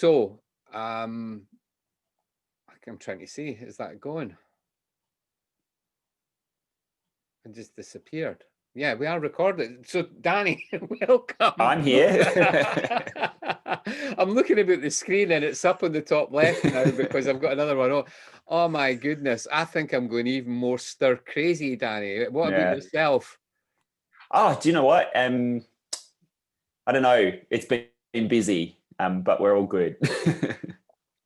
So, I'm trying to see, is that going? It just disappeared. Yeah, we are recording. So, Danny, welcome. I'm here. I'm looking about the screen and it's up on the top left now because I've got another one on. Oh my goodness. I think I'm going even more stir crazy, Danny. What about yourself? Oh, do you know what? I don't know. It's been busy, but we're all good.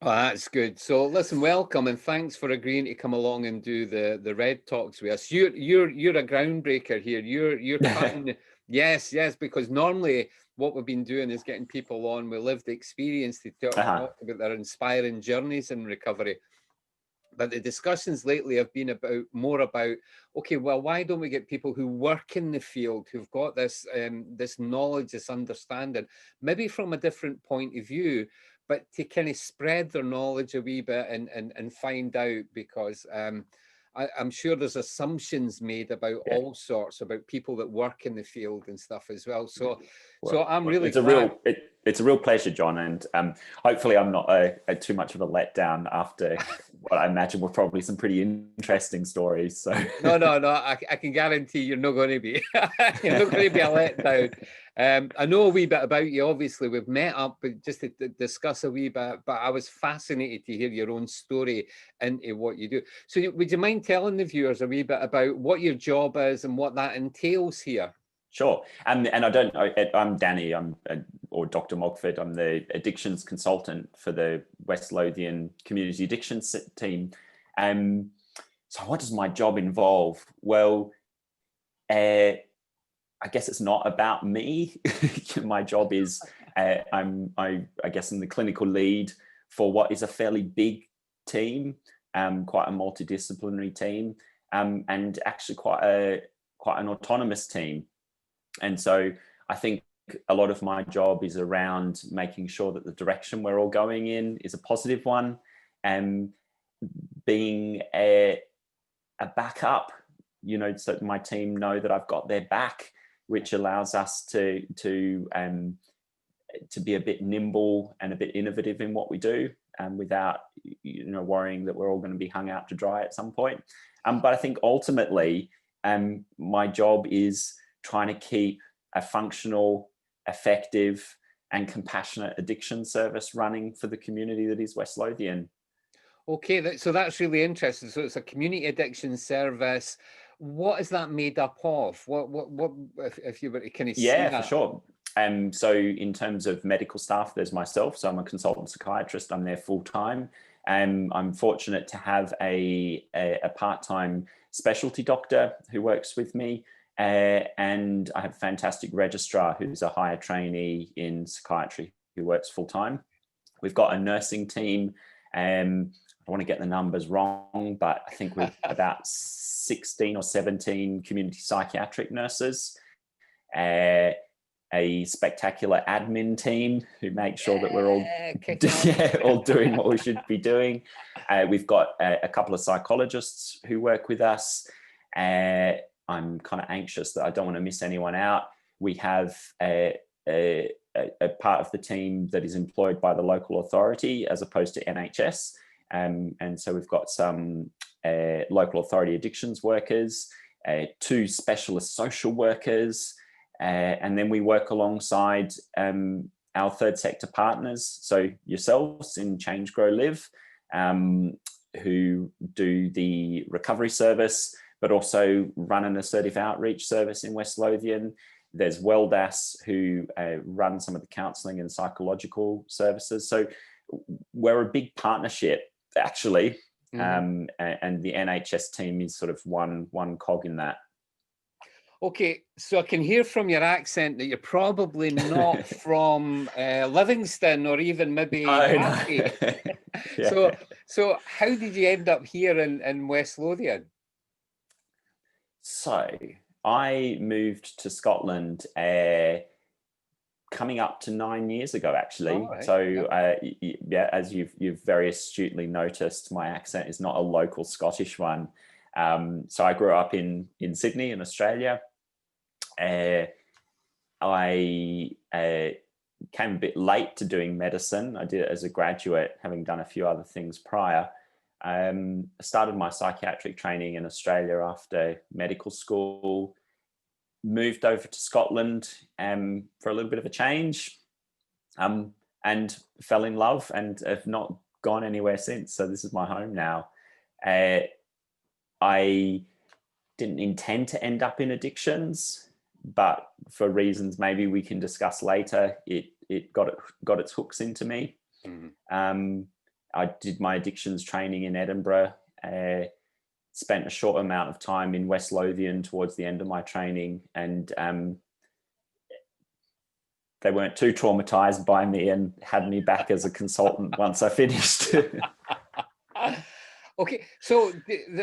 Oh, that's good. So listen, welcome and thanks for agreeing to come along and do the Red Talks with us. You're a groundbreaker here. You're cutting. Yes, because normally what we've been doing is getting people on with lived experience to talk about their inspiring journeys in recovery. But the discussions lately have been more about, okay, well, why don't we get people who work in the field, who've got this this knowledge, this understanding, maybe from a different point of view, but to kind of spread their knowledge a wee bit and find out, because I'm sure there's assumptions made about all sorts, about people that work in the field and stuff as well. So I'm really glad. It's a real pleasure, John, and hopefully I'm not too much of a letdown after what I imagine were probably some pretty interesting stories. So no, I can guarantee you're not going to be. You're not going to be a letdown. I know a wee bit about you. Obviously, we've met up, but just to discuss a wee bit. But I was fascinated to hear your own story into what you do. So, would you mind telling the viewers a wee bit about what your job is and what that entails here? Sure. And I don't know, I'm Danny, or Dr. Mogford. I'm the addictions consultant for the West Lothian Community Addictions team. So what does my job involve? Well, I guess it's not about me. My job is, I guess I'm the clinical lead for what is a fairly big team, quite a multidisciplinary team, and actually quite an autonomous team. And so I think a lot of my job is around making sure that the direction we're all going in is a positive one, and being a backup, so that my team know that I've got their back, which allows us to be a bit nimble and a bit innovative in what we do, without worrying that we're all going to be hung out to dry at some point. But I think ultimately, my job is trying to keep a functional, effective, and compassionate addiction service running for the community that is West Lothian. Okay, so that's really interesting. So it's a community addiction service. What is that made up of? What if you were to kind of see that? For sure. So in terms of medical staff, there's myself. So I'm a consultant psychiatrist. I'm there full time. I'm fortunate to have a part-time specialty doctor who works with me. And I have a fantastic registrar who's a higher trainee in psychiatry who works full time. We've got a nursing team. I don't want to get the numbers wrong, but I think we've about 16 or 17 community psychiatric nurses, a spectacular admin team who make sure that we're all doing what we should be doing. We've got a couple of psychologists who work with us. I'm kind of anxious that I don't want to miss anyone out. We have a part of the team that is employed by the local authority as opposed to NHS. And so we've got some local authority addictions workers, 2 specialist social workers, and then we work alongside our third sector partners. So yourselves in Change, Grow, Live, who do the recovery service, but also run an assertive outreach service in West Lothian. There's WLDAS, who run some of the counselling and psychological services. So we're a big partnership, actually, and the NHS team is sort of one cog in that. Okay, so I can hear from your accent that you're probably not from Livingston or even maybe Hackney. No. So how did you end up here in West Lothian? So I moved to Scotland coming up to 9 years ago, actually. Right. So as you've very astutely noticed, my accent is not a local Scottish one. So I grew up in Sydney in Australia. I came a bit late to doing medicine. I did it as a graduate, having done a few other things prior. I started my psychiatric training in Australia after medical school, moved over to Scotland for a little bit of a change, and fell in love and have not gone anywhere since. So this is my home now. I didn't intend to end up in addictions, but for reasons maybe we can discuss later, it got its hooks into me. Mm-hmm. I did my addictions training in Edinburgh, spent a short amount of time in West Lothian towards the end of my training, and they weren't too traumatized by me and had me back as a consultant once I finished. Okay, so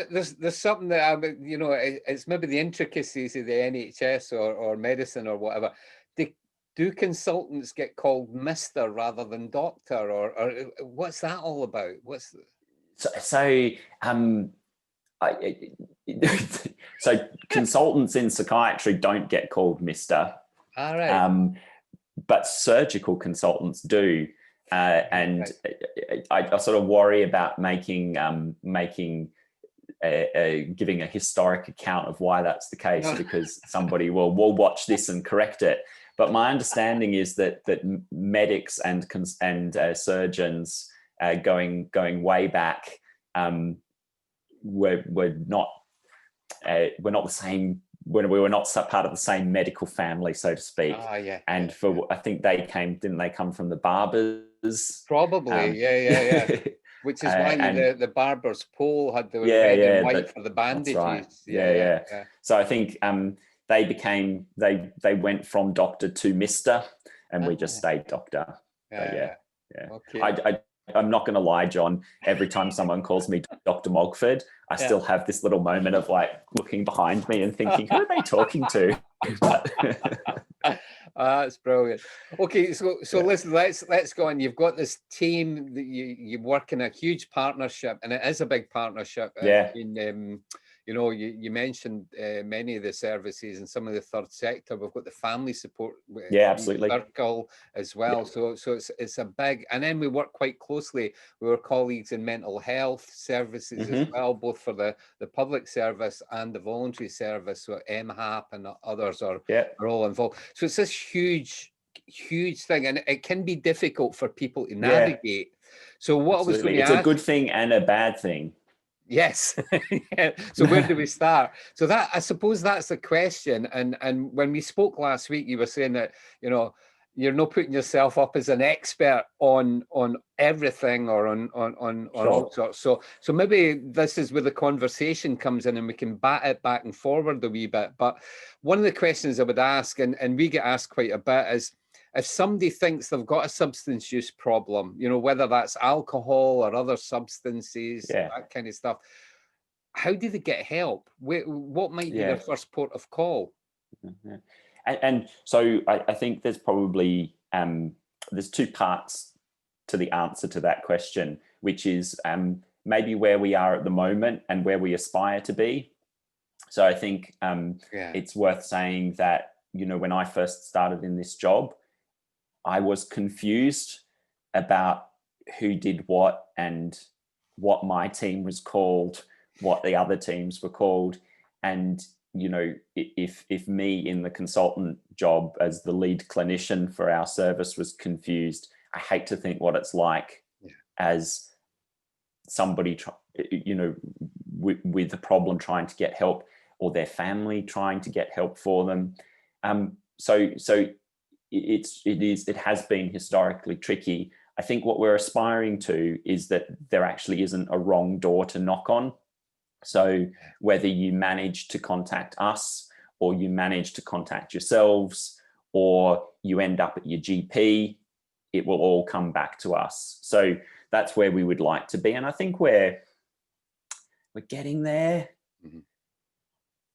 there's something that it's maybe the intricacies of the NHS or medicine or whatever. Do consultants get called Mr. rather than Doctor, or what's that all about? So consultants in psychiatry don't get called Mr. All right. But surgical consultants do. And I sort of worry about giving a historic account of why that's the case, because somebody will watch this and correct it. But my understanding is that medics and surgeons going way back were not the same. When we were not part of the same medical family, so to speak. And I think didn't they come from the barbers? Probably, yeah. Which is why the barber's pole had the red and white for the bandages. Right. Yeah. So I think they went from Doctor to Mr. and we just stayed Doctor. Yeah. Okay. I'm not going to lie, John. Every time someone calls me Dr. Mogford, I still have this little moment of like looking behind me and thinking, who are they talking to? That's brilliant. Okay, so listen, let's go on. You've got this team that you work in a huge partnership, and it is a big partnership. You mentioned many of the services and some of the third sector. We've got the family support absolutely circle as well. So it's a big, and then we work quite closely with our colleagues in mental health services as well, both for the public service and the voluntary service. So MHAP and others are all involved. So it's this huge thing, and it can be difficult for people to navigate. So what I was going to ask, it's a good thing and a bad thing. Yes. So where do we start? So that, I suppose that's the question. And when we spoke last week, you were saying that, you're not putting yourself up as an expert on everything or on all sorts. So maybe this is where the conversation comes in and we can bat it back and forward a wee bit. But one of the questions I would ask, and we get asked quite a bit, is if somebody thinks they've got a substance use problem, whether that's alcohol or other substances, that kind of stuff, how do they get help? What might be their first port of call? And so I think there's probably, there's two parts to the answer to that question, which is maybe where we are at the moment and where we aspire to be. So I think it's worth saying that, when I first started in this job, I was confused about who did what and what my team was called, what the other teams were called. And, if me in the consultant job as the lead clinician for our service was confused, I hate to think what it's like as somebody, with a problem trying to get help, or their family trying to get help for them. So it has been historically tricky. I think what we're aspiring to is that there actually isn't a wrong door to knock on. So whether you manage to contact us, or you manage to contact yourselves, or you end up at your GP, it will all come back to us. So that's where we would like to be. And I think we're getting there.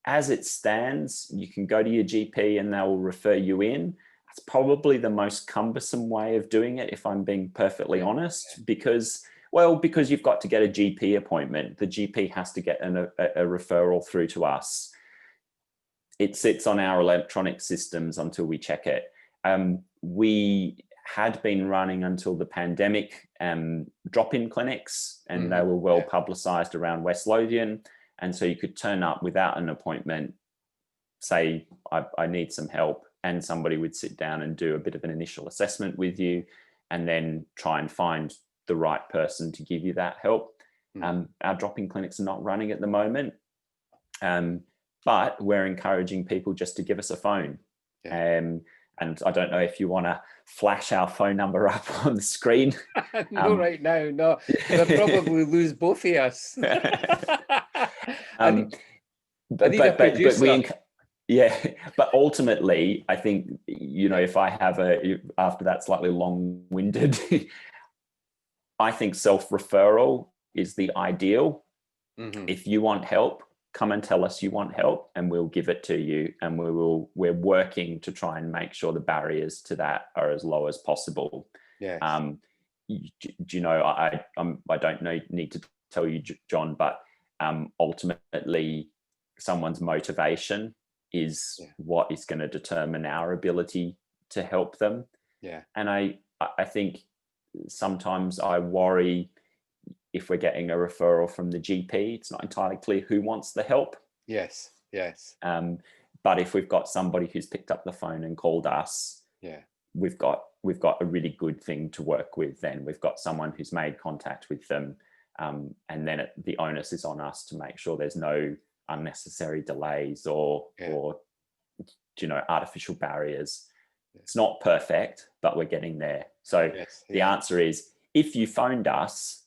As it stands, you can go to your GP and they will refer you in. That's probably the most cumbersome way of doing it, if I'm being perfectly honest, because you've got to get a GP appointment. The GP has to get a referral through to us. It sits on our electronic systems until we check it. We had been running until the pandemic drop-in clinics, and they were well publicized around West Lothian. And so you could turn up without an appointment, say, I need some help, and somebody would sit down and do a bit of an initial assessment with you, and then try and find the right person to give you that help. Our drop-in clinics are not running at the moment, but we're encouraging people just to give us a phone. And I don't know if you want to flash our phone number up on the screen. No, right now, no. They'll probably lose both of us. But ultimately, I think, if I have after that slightly long-winded, I think self-referral is the ideal. If you want help, come and tell us you want help, and we'll give it to you. And we're working to try and make sure the barriers to that are as low as possible. Yes. I don't need to tell you, John, but ultimately someone's motivation is what is going to determine our ability to help them. And I think sometimes I worry, if we're getting a referral from the GP, it's not entirely clear who wants the help. Yes. But if we've got somebody who's picked up the phone and called us, we've got a really good thing to work with. Then we've got someone who's made contact with them, and then the onus is on us to make sure there's no unnecessary delays or artificial barriers. It's not perfect, but we're getting there. So the answer is, if you phoned us,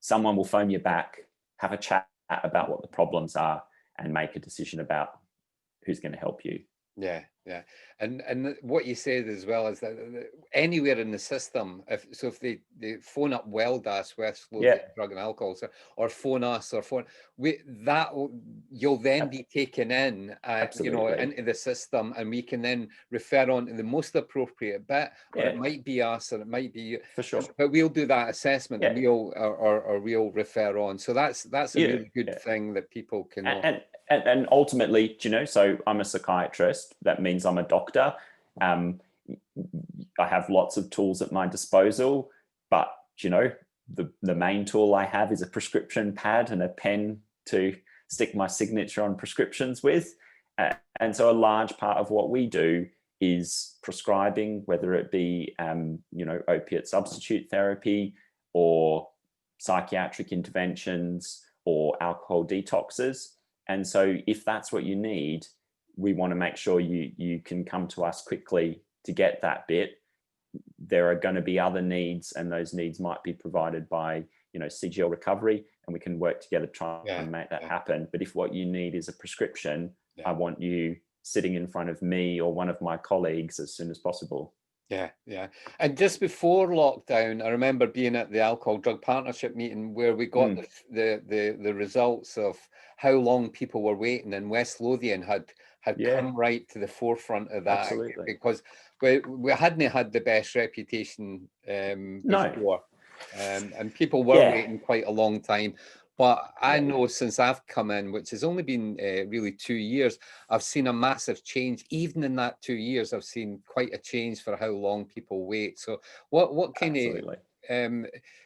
someone will phone you back, have a chat about what the problems are, and make a decision about who's going to help you. And what you said as well is that anywhere in the system, if they phone up WLDAS, West Lothian Drug and Alcohol, or phone us, you'll then be taken in, into the system, and we can then refer on to the most appropriate bit, or it might be us, or it might be you. For sure. But we'll do that assessment, and we'll refer on. So that's a really good thing that people can know. And ultimately, so I'm a psychiatrist. That means I'm a doctor. I have lots of tools at my disposal, but the main tool I have is a prescription pad and a pen to stick my signature on prescriptions with. And so a large part of what we do is prescribing, whether it be opiate substitute therapy, or psychiatric interventions, or alcohol detoxes. And so if that's what you need, we want to make sure you can come to us quickly to get that bit. There are going to be other needs, and those needs might be provided by, CGL recovery, and we can work together to try and make that happen. But if what you need is a prescription, I want you sitting in front of me or one of my colleagues as soon as possible. And just before lockdown, I remember being at the Alcohol Drug Partnership meeting where we got the results of how long people were waiting, and West Lothian had come right to the forefront of that. Absolutely. Because we hadn't had the best reputation before, and people were waiting quite a long time. But I know since I've come in, which has only been really 2 years, I've seen a massive change. Even in that 2 years, I've seen quite a change for how long people wait. So what kind of,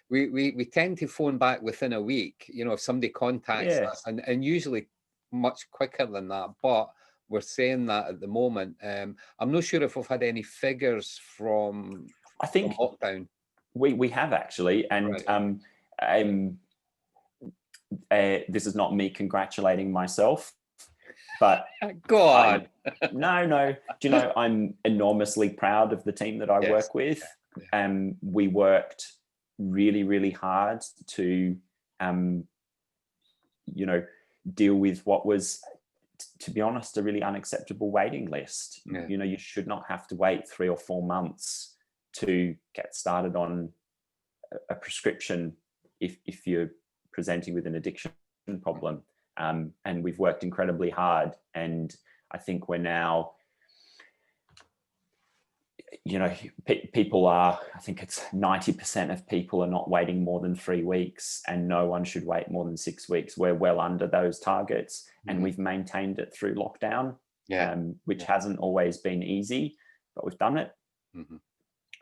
we tend to phone back within a week, if somebody contacts us, and usually much quicker than that. But we're saying that at the moment. I'm not sure if we've had any figures from lockdown. We have actually, and this is not me congratulating myself, but go on. No. Do you know, I'm enormously proud of the team that I work with. We worked really, really hard to, deal with what was, to be honest, a really unacceptable waiting list. You should not have to wait 3 or 4 months to get started on a prescription if you're presenting with an addiction problem. And we've worked incredibly hard. And I think we're now, people are, I think it's 90% of people are not waiting more than 3 weeks, and no one should wait more than 6 weeks. We're well under those targets, and we've maintained it through lockdown, which hasn't always been easy, but we've done it.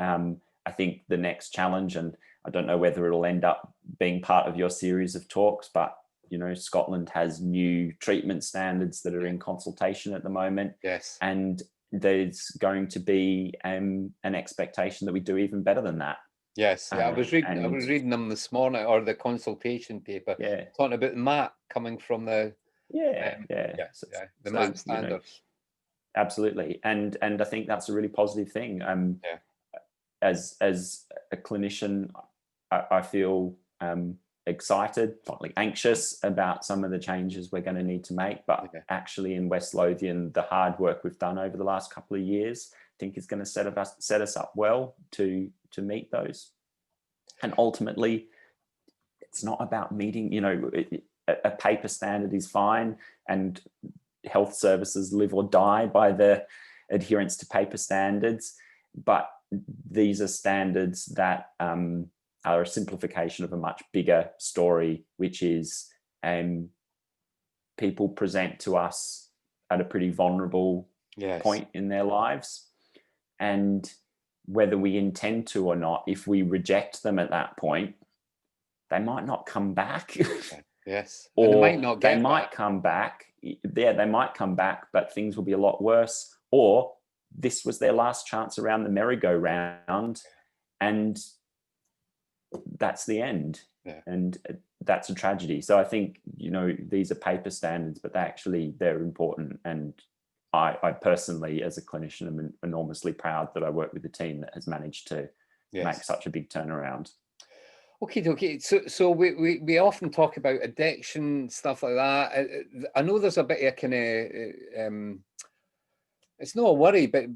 I think the next challenge, and I don't know whether it'll end up being part of your series of talks, but Scotland has new treatment standards that are in consultation at the moment. Yes. And there's going to be an expectation that we do even better than that. Yes, yeah, I was reading them this morning, or the consultation paper, talking about MAC coming from the the MAC standards. Absolutely, and I think that's a really positive thing. As a clinician, I feel excited, slightly anxious about some of the changes we're going to need to make, but actually in West Lothian, the hard work we've done over the last couple of years, I think is going to set us up well to meet those. And ultimately, it's not about meeting, a paper standard is fine, and health services live or die by the adherence to paper standards, but these are standards that are a simplification of a much bigger story, which is people present to us at a pretty vulnerable point in their lives. And whether we intend to or not, if we reject them at that point, they might not come back. Yes. Or they might come back. Yeah, they might come back, but things will be a lot worse. Or this was their last chance around the merry-go-round, and that's the end. And that's a tragedy. So I think, these are paper standards, but they're important. And I personally, as a clinician, am enormously proud that I work with a team that has managed to make such a big turnaround. Okay. So we often talk about addiction, stuff like that. I know there's a bit of kind of, it's not a worry, but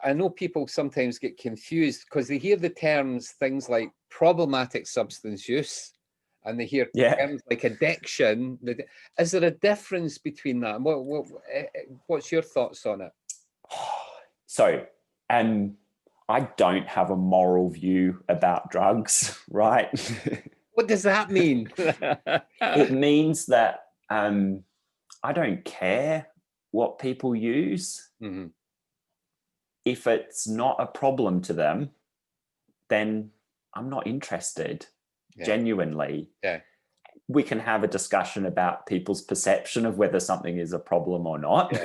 I know people sometimes get confused because they hear the terms, things like problematic substance use, and they hear terms like addiction. Is there a difference between that? What's your thoughts on it? So, I don't have a moral view about drugs, right? What does that mean? It means that I don't care what people use. Mm-hmm. If it's not a problem to them, then I'm not interested. Genuinely. We can have a discussion about people's perception of whether something is a problem or not.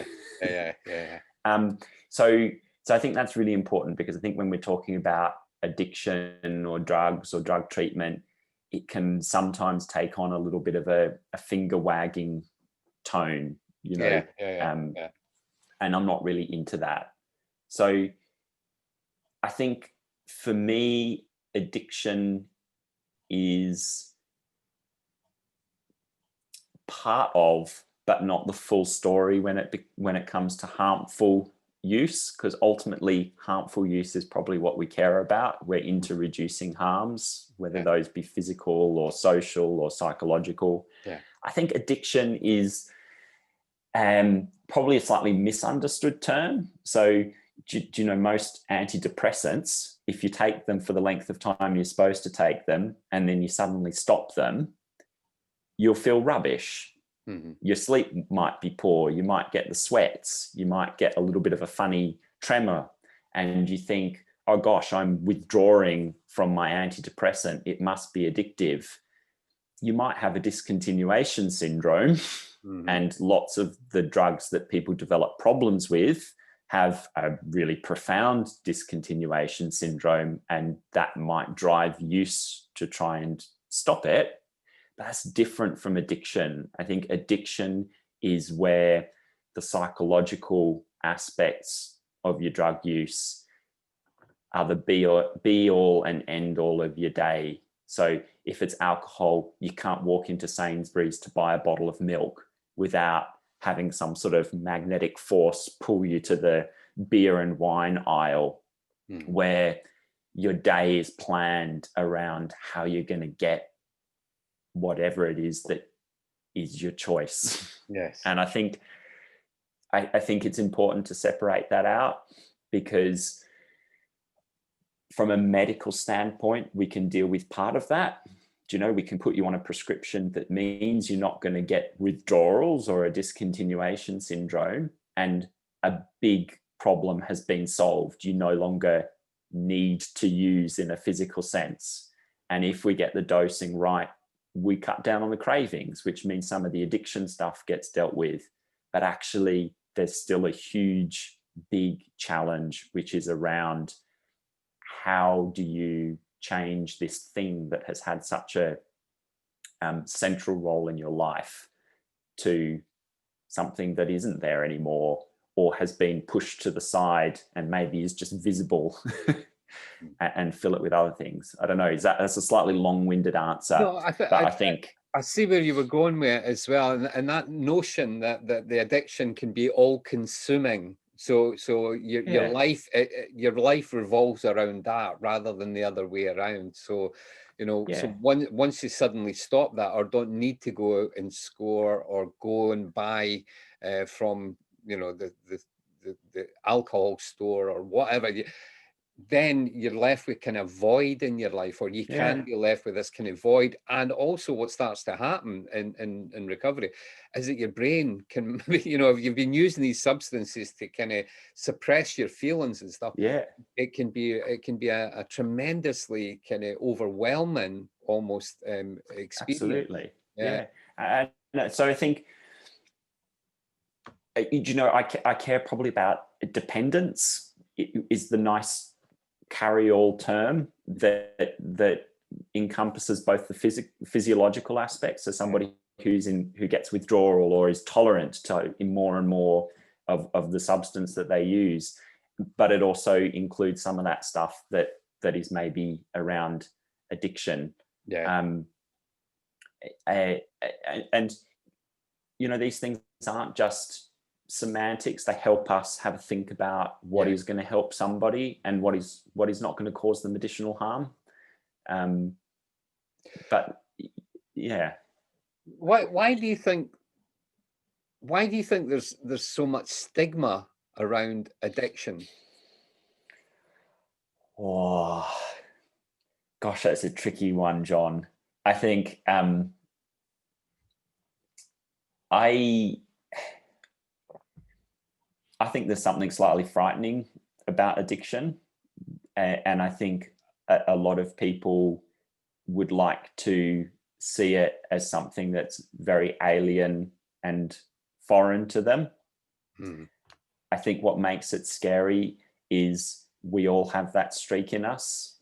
So I think that's really important, because I think when we're talking about addiction or drugs or drug treatment, it can sometimes take on a little bit of a finger wagging tone, and I'm not really into that. So I think for me, addiction is part of, but not the full story when it comes to harmful use, because ultimately harmful use is probably what we care about. We're into reducing harms, whether those be physical or social or psychological. I think addiction is probably a slightly misunderstood term. So most antidepressants, if you take them for the length of time you're supposed to take them, and then you suddenly stop them, you'll feel rubbish. Mm-hmm. Your sleep might be poor. You might get the sweats. You might get a little bit of a funny tremor. And you think, oh gosh, I'm withdrawing from my antidepressant. It must be addictive. You might have a discontinuation syndrome. Mm-hmm. And lots of the drugs that people develop problems with have a really profound discontinuation syndrome. And that might drive use to try and stop it. That's different from addiction. I think addiction is where the psychological aspects of your drug use are the be all and end all of your day. So if it's alcohol, you can't walk into Sainsbury's to buy a bottle of milk without having some sort of magnetic force pull you to the beer and wine aisle, where your day is planned around how you're going to get whatever it is that is your choice. Yes. And I think it's important to separate that out, because from a medical standpoint, we can deal with part of that. We can put you on a prescription that means you're not going to get withdrawals or a discontinuation syndrome, and a big problem has been solved. You no longer need to use in a physical sense. And if we get the dosing right, we cut down on the cravings, which means some of the addiction stuff gets dealt with. But actually, there's still a huge, big challenge, which is around how do you change this thing that has had such a central role in your life to something that isn't there anymore, or has been pushed to the side and maybe is just visible, and fill it with other things. I don't know. That's a slightly long-winded answer, No, but I think I see where you were going with it as well, and that notion that the addiction can be all-consuming. So your life revolves around that rather than the other way around. So, so once you suddenly stop that, or don't need to go out and score or go and buy from the alcohol store or whatever, then you're left with kind of void in your life, or you can be left with this kind of void. And also what starts to happen in recovery is that your brain can, if you've been using these substances to kind of suppress your feelings and stuff, it can be a tremendously kind of overwhelming almost experience. Absolutely. Yeah. And so I think, I care probably about dependence is the nice carry-all term that encompasses both the physiological aspects. So somebody who gets withdrawal or is tolerant to more and more of the substance that they use, but it also includes some of that stuff that is maybe around addiction. And these things aren't just semantics. They help us have a think about what is going to help somebody and what is not going to cause them additional harm. But why do you think there's so much stigma around addiction? Oh gosh, that's a tricky one, John. I think I think there's something slightly frightening about addiction. And I think a lot of people would like to see it as something that's very alien and foreign to them. I think what makes it scary is we all have that streak in us.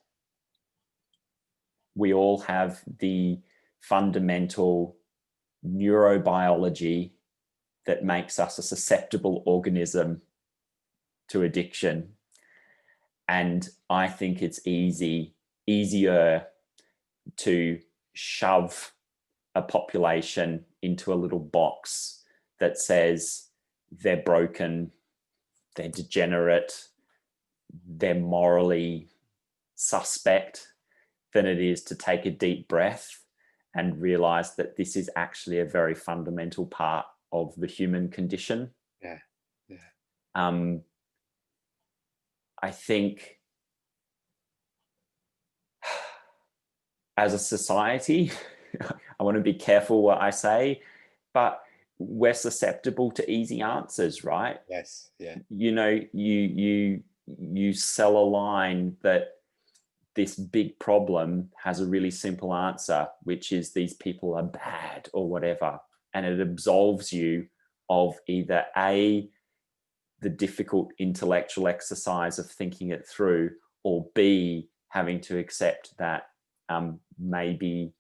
We all have the fundamental neurobiology that makes us a susceptible organism to addiction. And I think it's easier to shove a population into a little box that says they're broken, they're degenerate, they're morally suspect, than it is to take a deep breath and realize that this is actually a very fundamental part of the human condition. I think as a society, I want to be careful what I say, but we're susceptible to easy answers, right? Yes. Yeah. You sell a line that this big problem has a really simple answer, which is these people are bad or whatever. And it absolves you of either A, the difficult intellectual exercise of thinking it through, or B, having to accept that maybe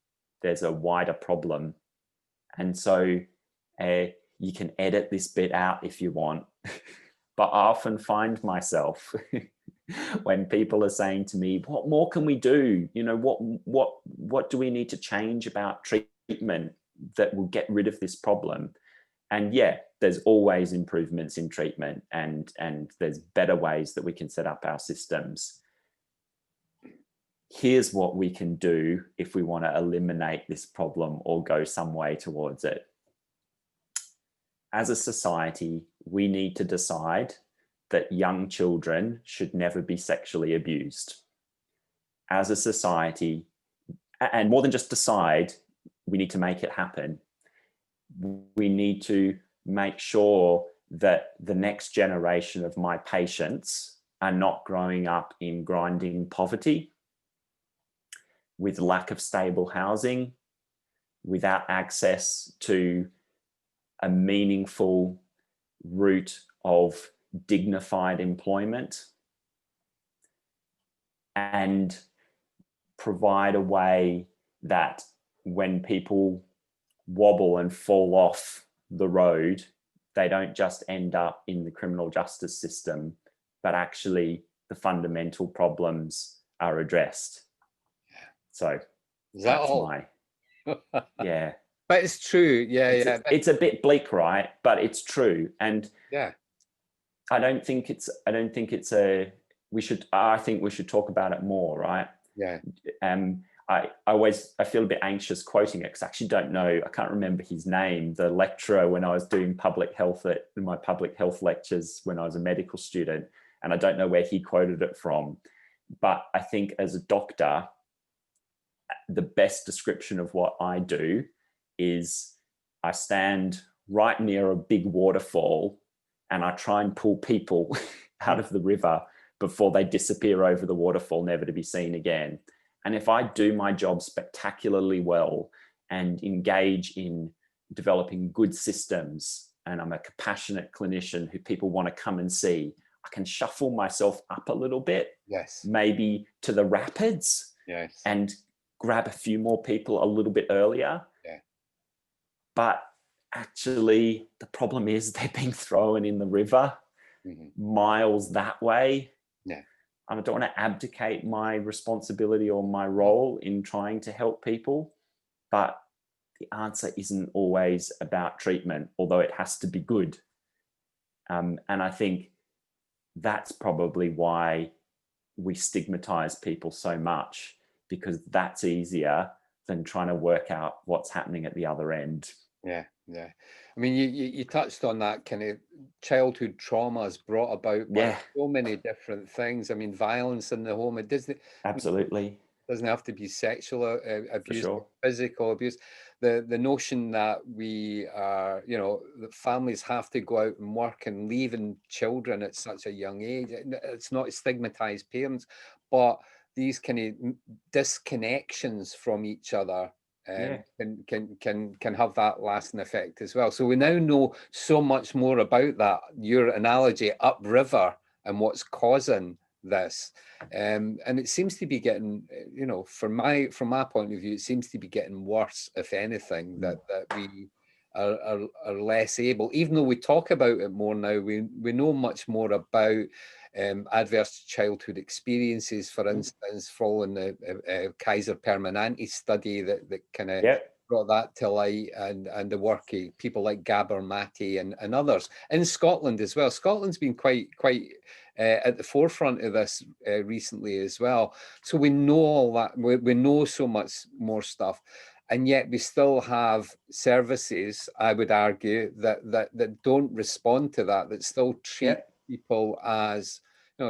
there's a wider problem. And so you can edit this bit out if you want, but I often find myself when people are saying to me, what more can we do? What do we need to change about treatment that will get rid of this problem? And there's always improvements in treatment, and there's better ways that we can set up our systems. Here's what we can do if we want to eliminate this problem or go some way towards it. As a society, we need to decide that young children should never be sexually abused. As a society, and more than just decide, we need to make it happen. We need to make sure that the next generation of my patients are not growing up in grinding poverty, with lack of stable housing, without access to a meaningful route of dignified employment, and provide a way that when people wobble and fall off the road, they don't just end up in the criminal justice system, but actually the fundamental problems are addressed. So that's all? yeah. But it's true. It's a bit bleak, right? But it's true. And yeah, I think we should talk about it more, right? Yeah. I feel a bit anxious quoting it because I actually don't know. I can't remember his name. The lecturer when I was doing public health in my public health lectures when I was a medical student, and I don't know where he quoted it from. But I think as a doctor, the best description of what I do is I stand right near a big waterfall and I try and pull people out of the river before they disappear over the waterfall, never to be seen again. And if I do my job spectacularly well and engage in developing good systems, and I'm a compassionate clinician who people want to come and see, I can shuffle myself up a little bit, Yes. maybe to the rapids, Yes. and grab a few more people a little bit earlier. Yeah. But actually, the problem is they're being thrown in the river miles that way. Yeah. I don't want to abdicate my responsibility or my role in trying to help people, but the answer isn't always about treatment, although it has to be good. And I think that's probably why we stigmatize people so much, because that's easier than trying to work out what's happening at the other end. Yeah. I mean, you touched on that kind of childhood traumas brought about by so many different things. I mean, violence in the home. It doesn't absolutely doesn't have to be sexual abuse, sure. physical abuse. The notion that we are, that families have to go out and work and leaving children at such a young age. It's not stigmatized parents, but these kind of disconnections from each other can have that lasting effect as well. So we now know so much more about that. Your analogy upriver and what's causing this, and it seems to be getting, from my point of view, it seems to be getting worse, if anything. That we are less able, even though we talk about it more now. We know much more about adverse childhood experiences, for instance, following the Kaiser Permanente study that kind of brought that to light, and the work of people like Gabor Mate and others in Scotland as well. Scotland's been quite at the forefront of this recently as well. So we know all that. We know so much more stuff. And yet we still have services, I would argue, that don't respond to that still treat people as,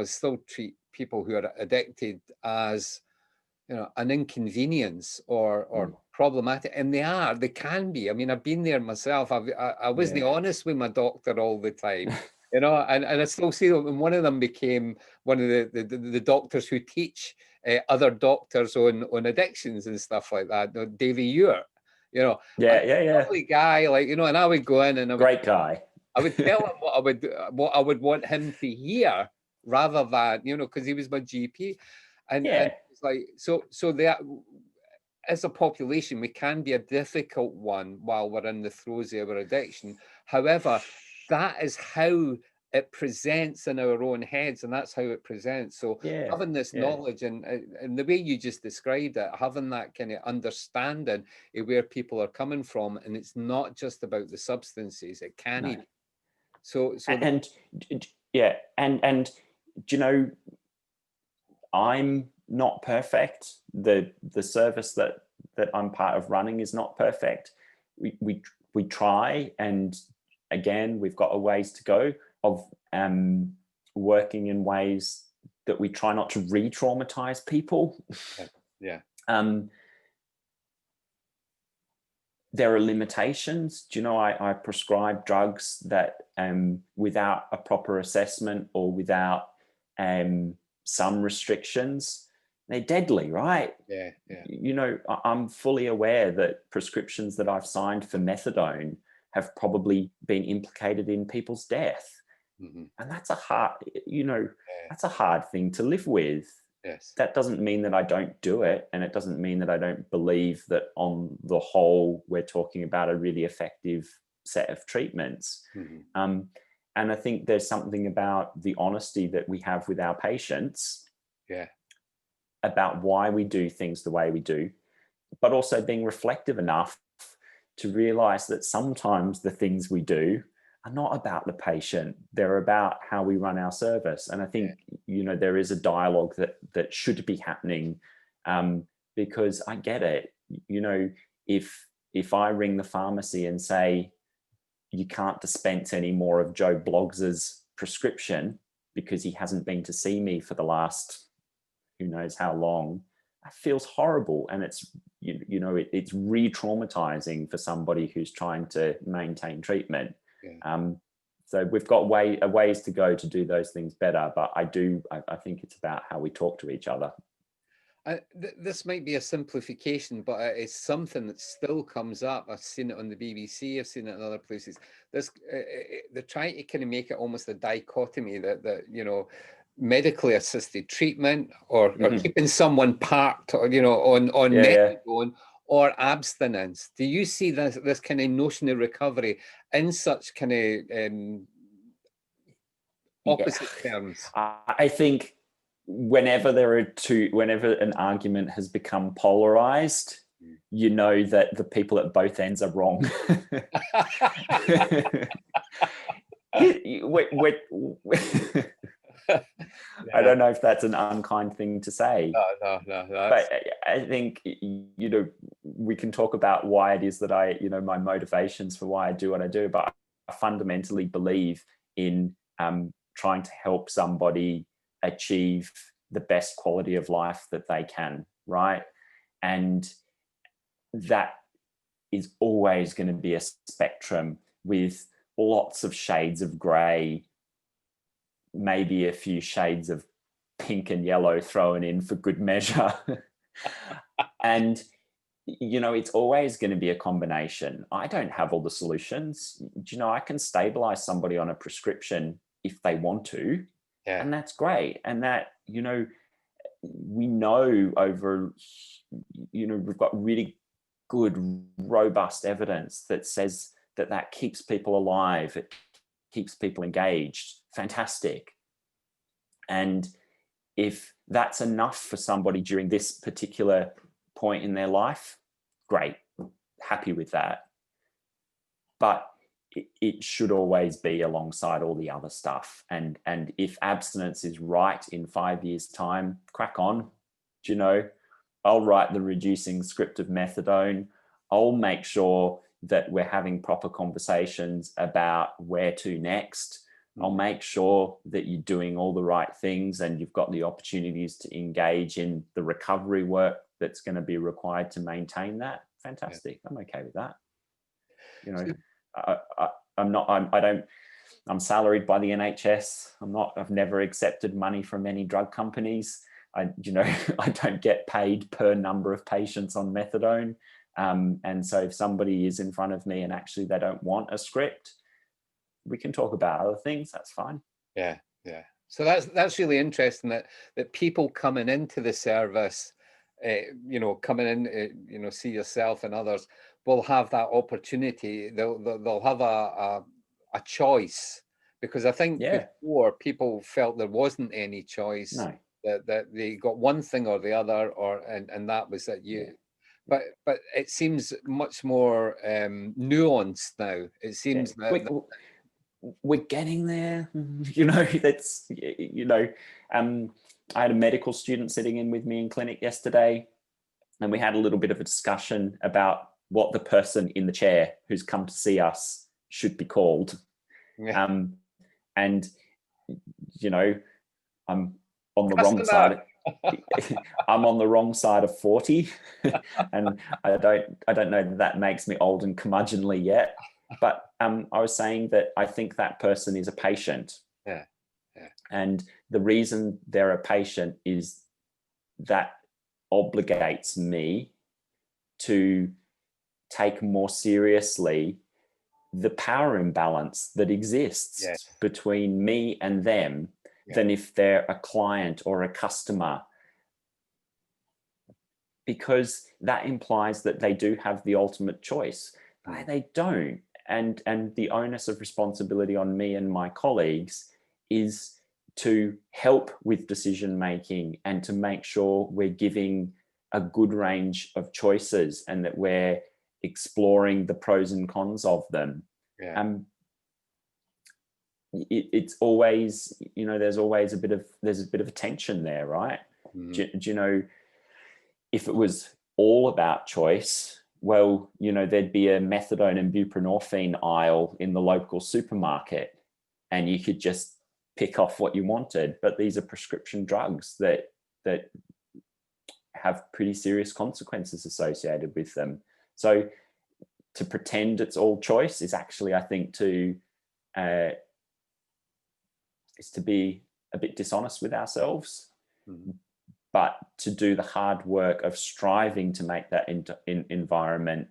still treat people who are addicted as, an inconvenience or problematic. And they can be. I mean, I've been there myself. I wasn't honest with my doctor all the time. And I still see them. And one of them became one of the doctors who teach other doctors on addictions and stuff like that. Davy Ewart, lovely guy, and I would go in and great guy. I would tell him what I would want him to hear, rather than, because he was my GP, and it's like so that as a population we can be a difficult one while we're in the throes of our addiction. However, that is how it presents in our own heads, and that's how it presents. So having this knowledge and the way you just described it, having that kind of understanding of where people are coming from, and it's not just about the substances, it can be. So and I'm not perfect. The service that I'm part of running is not perfect. We try, and again, we've got a ways to go of working in ways that we try not to re-traumatize people. There are limitations. I prescribe drugs that without a proper assessment or without some restrictions, they're deadly, right? Yeah, yeah. You know, I'm fully aware that prescriptions that I've signed for methadone have probably been implicated in people's death. Mm-hmm. And that's a hard, you know, Yeah. that's a hard thing to live with. Yes. That doesn't mean that I don't do it. And it doesn't mean that I don't believe that on the whole, we're talking about a really effective set of treatments. Mm-hmm. And I think there's something about the honesty that we have with our patients. Yeah. About why we do things the way we do, but also being reflective enough to realize that sometimes the things we do are not about the patient. They're about how we run our service. And I think, you know, there is a dialogue that should be happening, because I get it. You know, if I ring the pharmacy and say, you can't dispense any more of Joe Bloggs's prescription because he hasn't been to see me for the last who knows how long, that feels horrible. And it's, you know, it's re-traumatizing for somebody who's trying to maintain treatment. Yeah. So we've got ways to go to do those things better. But I think it's about how we talk to each other. This might be a simplification, but it's something that still comes up. I've seen it on the BBC. I've seen it in other places. They're trying to kind of make it almost a dichotomy that you know, medically assisted treatment or keeping someone parked, or, you know, on methadone or abstinence. Do you see this kind of notion of recovery in such kind of opposite terms? I think whenever an argument has become polarized, you know that the people at both ends are wrong. I don't know if that's an unkind thing to say. No. But I think, you know, we can talk about why it is that my motivations for why I do what I do, but I fundamentally believe in trying to help somebody achieve the best quality of life that they can, right? And that is always going to be a spectrum with lots of shades of gray, maybe a few shades of pink and yellow thrown in for good measure. And, you know, it's always going to be a combination. I don't have all the solutions. You know, I can stabilize somebody on a prescription if they want to, and that's great. And that, you know, we know over, you know, we've got really good, robust evidence that says that keeps people alive. It keeps people engaged. Fantastic. And if that's enough for somebody during this particular point in their life, great, happy with that. But it should always be alongside all the other stuff. And if abstinence is right in 5 years' time, crack on. Do you know, I'll write the reducing script of methadone. I'll make sure that we're having proper conversations about where to next. I'll make sure that you're doing all the right things and you've got the opportunities to engage in the recovery work that's going to be required to maintain that. Fantastic. I'm okay with that. You know, I'm salaried by the NHS. I've never accepted money from any drug companies. I don't get paid per number of patients on methadone. And so if somebody is in front of me and actually they don't want a script, we can talk about other things. That's fine. Yeah. So that's really interesting that people coming into the service, you know, coming in, you know, see yourself and others will have that opportunity. They'll have a choice, because I think before people felt there wasn't any choice. No. That they got one thing or the other, and that was it. But it seems much more nuanced now. It seems that we're getting there. You know, that's, you know, I had a medical student sitting in with me in clinic yesterday, and we had a little bit of a discussion about what the person in the chair who's come to see us should be called. And, you know, I'm on the wrong side. I'm on the wrong side of 40, and I don't know that makes me old and curmudgeonly yet. But I was saying that I think that person is a patient. And the reason they're a patient is that obligates me to take more seriously the power imbalance that exists between me and them than if they're a client or a customer, because that implies that they do have the ultimate choice. But they don't. And the onus of responsibility on me and my colleagues is to help with decision making and to make sure we're giving a good range of choices and that we're exploring the pros and cons of them. It's always, you know, there's a bit of a tension there, right? Do you know, if it was all about choice, well, you know, there'd be a methadone and buprenorphine aisle in the local supermarket and you could just pick off what you wanted. But these are prescription drugs that have pretty serious consequences associated with them. So to pretend it's all choice is actually, I think, is to be a bit dishonest with ourselves. But to do the hard work of striving to make that environment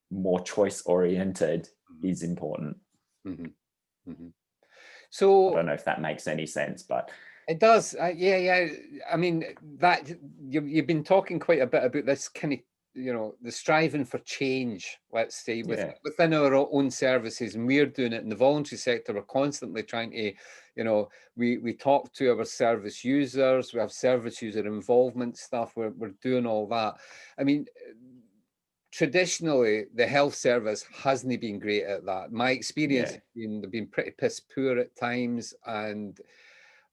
more choice-oriented is important. So I don't know if that makes any sense, but it does. Yeah. I mean, that you've been talking quite a bit about this kind of, you know, the striving for change, let's say, within our own services, and we're doing it in the voluntary sector. We're constantly trying to, you know, we talk to our service users, we have service user involvement stuff, we're doing all that. I mean, traditionally, the health service hasn't been great at that. My experience has been, they've been pretty piss poor at times. And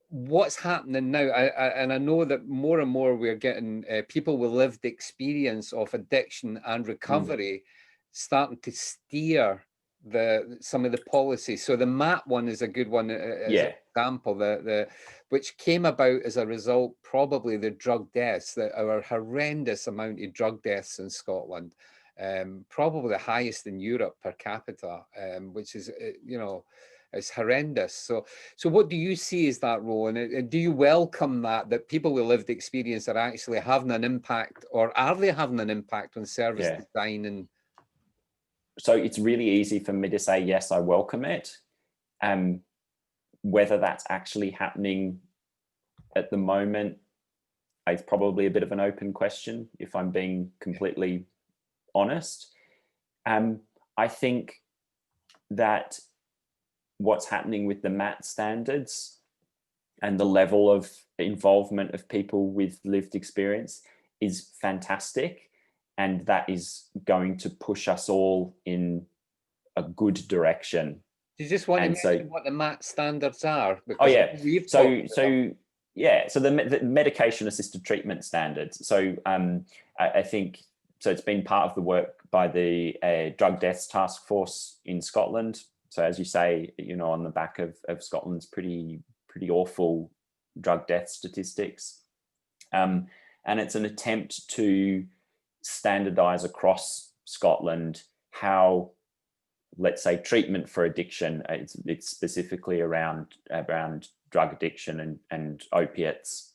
what's happening now, and I know that more and more we're getting people with lived experience of addiction and recovery starting to steer some of the policies. So the MAT one is a good one as an example, which came about as a result, probably the drug deaths, our horrendous amount of drug deaths in Scotland, probably the highest in Europe per capita, which is, you know, it's horrendous. So what do you see as that role? And do you welcome that people with lived experience are actually having an impact, or are they having an impact on service design? And so it's really easy for me to say, yes, I welcome it. Whether that's actually happening at the moment, it's probably a bit of an open question, if I'm being completely honest. I think that what's happening with the MAT standards and the level of involvement of people with lived experience is fantastic. And that is going to push us all in a good direction. Do you just want to mention what the MAT standards are? Because so the medication assisted treatment standards. So I think, so it's been part of the work by the Drug Deaths Task Force in Scotland. So as you say, you know, on the back of Scotland's pretty awful drug death statistics. And it's an attempt to standardize across Scotland how, let's say, treatment for addiction, it's specifically around drug addiction and opiates,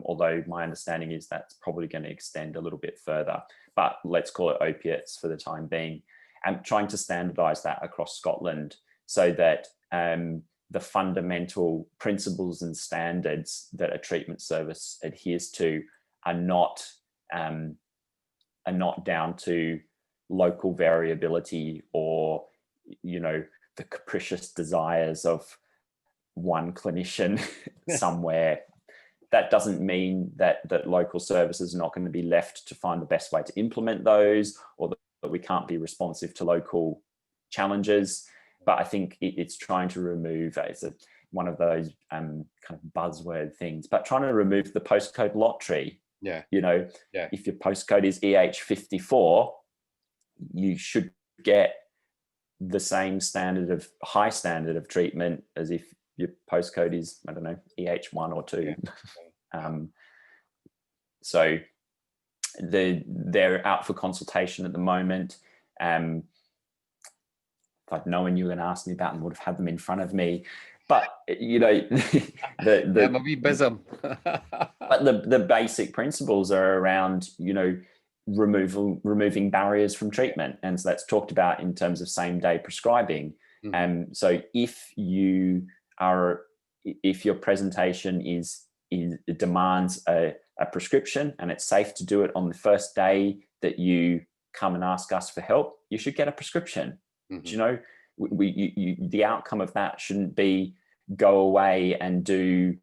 although my understanding is that's probably going to extend a little bit further, but let's call it opiates for the time being. And trying to standardize that across Scotland so that the fundamental principles and standards that a treatment service adheres to are not down to local variability or, you know, the capricious desires of one clinician somewhere. That doesn't mean that local services are not going to be left to find the best way to implement those, or that we can't be responsive to local challenges. But I think it's trying to remove, it's one of those kind of buzzword things, but trying to remove the postcode lottery. You know, if your postcode is EH54, you should get the same high standard of treatment as if your postcode is, I don't know, EH1 or 2. So they're out for consultation at the moment. If I'd known you were going to ask me about them, I would have had them in front of me. But you know, Yeah, I'm a wee bism. but the basic principles are around, you know, removing barriers from treatment, and so that's talked about in terms of same day prescribing. So if your presentation it demands a prescription and it's safe to do it on the first day that you come and ask us for help, you should get a prescription. You know, the outcome of that shouldn't be go away and do,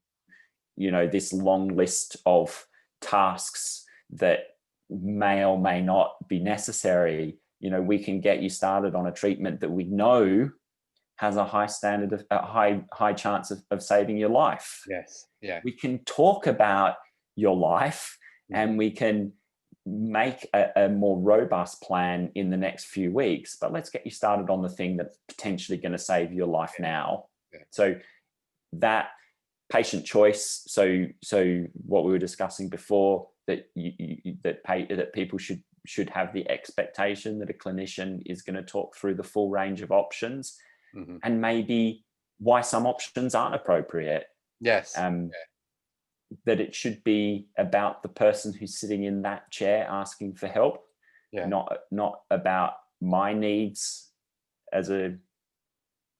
you know, this long list of tasks that may or may not be necessary. You know, we can get you started on a treatment that we know has a high standard of a high chance of saving your life. Yes. Yeah. We can talk about your life and we can make a more robust plan in the next few weeks, but let's get you started on the thing that's potentially going to save your life now. So that patient choice, so what we were discussing before, that that people should have the expectation that a clinician is going to talk through the full range of options, and maybe why some options aren't appropriate. Yes. That it should be about the person who's sitting in that chair asking for help, not about my needs as a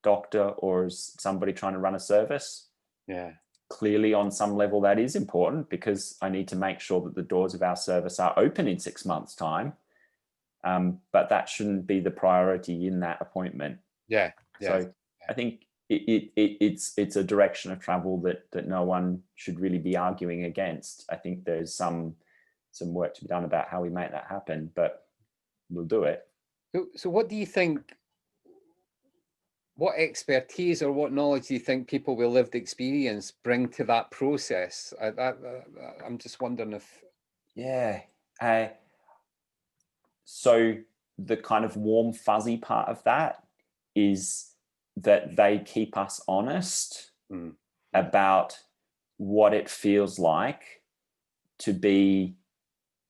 doctor or as somebody trying to run a service. Yeah. Clearly, on some level, that is important because I need to make sure that the doors of our service are open in 6 months' time. But that shouldn't be the priority in that appointment. Yeah. So I think it's a direction of travel that no one should really be arguing against. I think there's some work to be done about how we make that happen, but we'll do it. So what do you think? What expertise or what knowledge do you think people with lived experience bring to that process? I'm just wondering if. Yeah. So the kind of warm, fuzzy part of that is that they keep us honest about what it feels like to be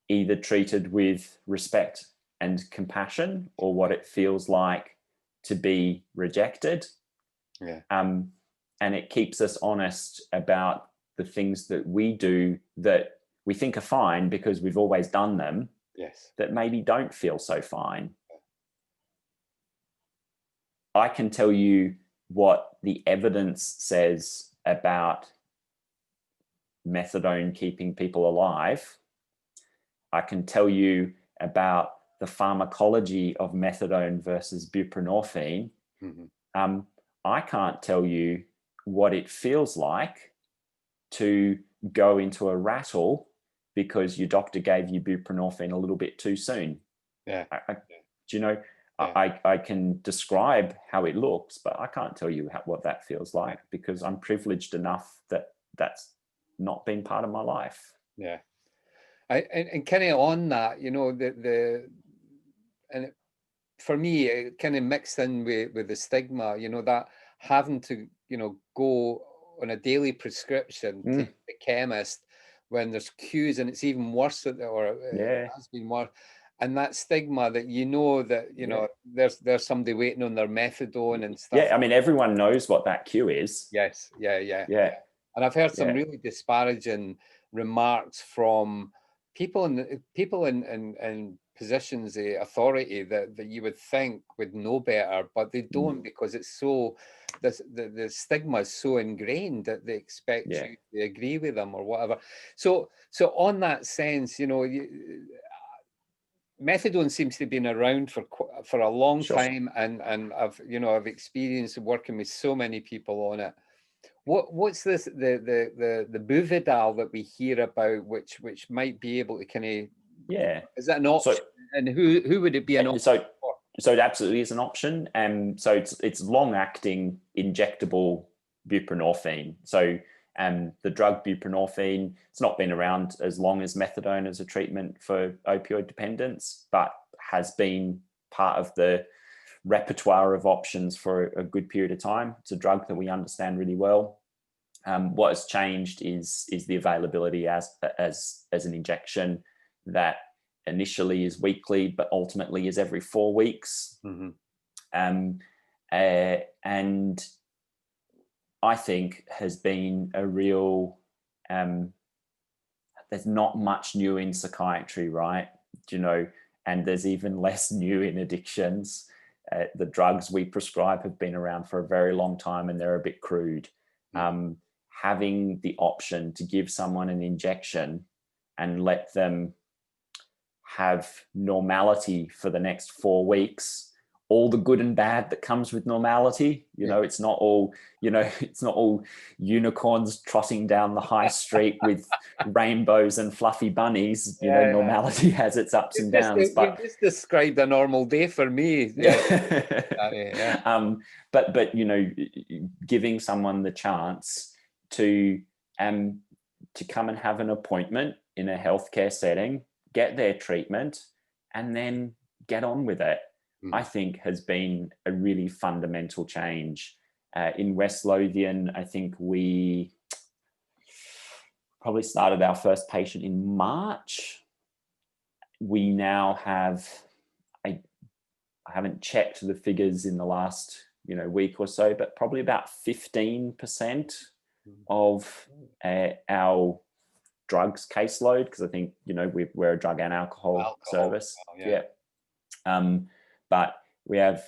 either treated with respect and compassion, or what it feels like to be rejected. Yeah. And it keeps us honest about the things that we do that we think are fine because we've always done them. Yes. That maybe don't feel so fine. I can tell you what the evidence says about methadone keeping people alive. I can tell you about the pharmacology of methadone versus buprenorphine. I can't tell you what it feels like to go into a rattle because your doctor gave you buprenorphine a little bit too soon. Yeah. Do you know? I can describe how it looks, but I can't tell you what that feels like because I'm privileged enough that that's not been part of my life. Yeah. And kind of on that, you know, and for me, it kind of mixed in with the stigma, you know, that having to, you know, go on a daily prescription to the chemist when there's queues, and it's even worse, or it has been worse. And that stigma that, you know, that, you know, there's somebody waiting on their methadone and stuff. Yeah, I mean, everyone knows what that queue is. Yes, yeah. And I've heard some really disparaging remarks from people in positions of authority that you would think would know better, but they don't, because it's so, the stigma is so ingrained that they expect you to agree with them or whatever. So on that sense, you know, methadone seems to have been around for a long time, and I've experienced working with so many people on it. What's this the Buvidal that we hear about, which might be able to kind of is that an option? And who would it be an option for? So it absolutely is an option, and so it's long acting injectable buprenorphine. So the drug buprenorphine, it's not been around as long as methadone as a treatment for opioid dependence, but has been part of the repertoire of options for a good period of time. It's a drug that we understand really well. What has changed is the availability as an injection that initially is weekly, but ultimately is every 4 weeks. And I think, has been a real, there's not much new in psychiatry, right? And there's even less new in addictions. The drugs we prescribe have been around for a very long time, and they're a bit crude. Having the option to give someone an injection and let them have normality for the next 4 weeks, all the good and bad that comes with normality. It's not all, it's not all unicorns trotting down the high street with rainbows and fluffy bunnies. Normality has its ups and downs. You've just described a normal day for me. But giving someone the chance to come and have an appointment in a healthcare setting, get their treatment, and then get on with it, I think has been a really fundamental change. In West Lothian, I think we probably started our first patient in March. We now have, I haven't checked the figures in the last week or so, but probably about 15% of our drugs caseload, because I think we're a drug and alcohol service. But we have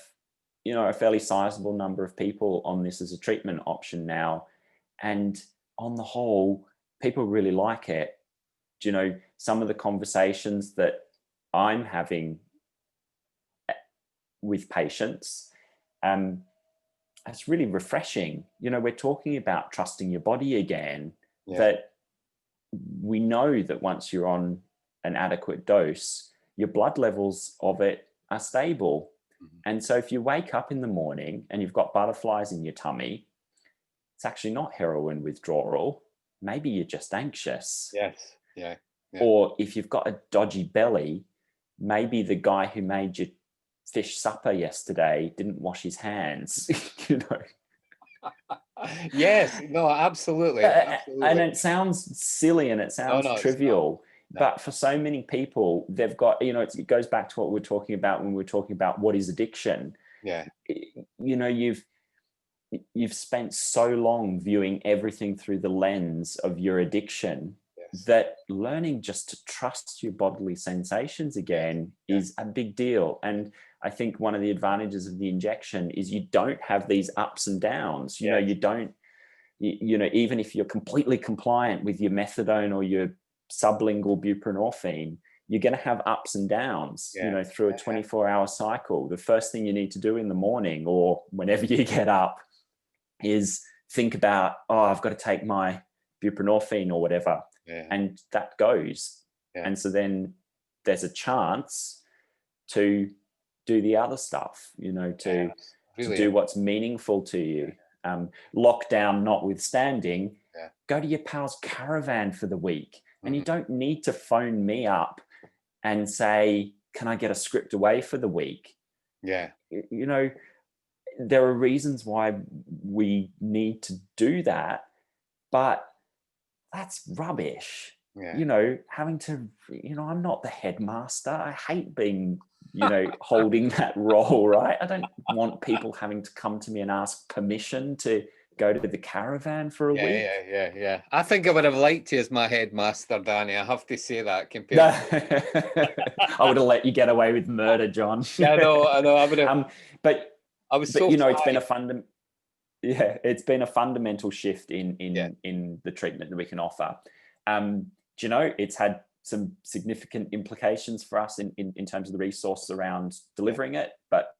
a fairly sizable number of people on this as a treatment option now, and on the whole, people really like it. Some of the conversations that I'm having with patients, it's really refreshing. We're talking about trusting your body again, that we know that once you're on an adequate dose, your blood levels of it are stable. And so if you wake up in the morning and you've got butterflies in your tummy, it's actually not heroin withdrawal. Maybe you're just anxious. Yeah. Or if you've got a dodgy belly, maybe the guy who made your fish supper yesterday didn't wash his hands. Yes, no, absolutely. And it sounds silly and it sounds trivial, but for so many people, they've got, it goes back to what we're talking about when we're talking about what is addiction. You've spent so long viewing everything through the lens of your addiction that learning just to trust your bodily sensations again is a big deal. And I think one of the advantages of the injection is you don't have these ups and downs. You don't, even if you're completely compliant with your methadone or your sublingual buprenorphine, you're going to have ups and downs, through a 24-hour cycle. The first thing you need to do in the morning or whenever you get up is think about, I've got to take my buprenorphine or whatever. And that goes. And so then there's a chance to do the other stuff, to do what's meaningful to you. Lockdown notwithstanding, go to your pal's caravan for the week. And you don't need to phone me up and say, can I get a script away for the week? There are reasons why we need to do that, but that's rubbish. Having to, I'm not the headmaster. I hate being, holding that role, right? I don't want people having to come to me and ask permission to go to the caravan for a week. Yeah. I think I would have liked you as my headmaster, Danny. I have to say that compared. I would have let you get away with murder, John. I know. I would have. But I was so. It's been it's been a fundamental shift in the treatment that we can offer. It's had some significant implications for us in terms of the resources around delivering it, but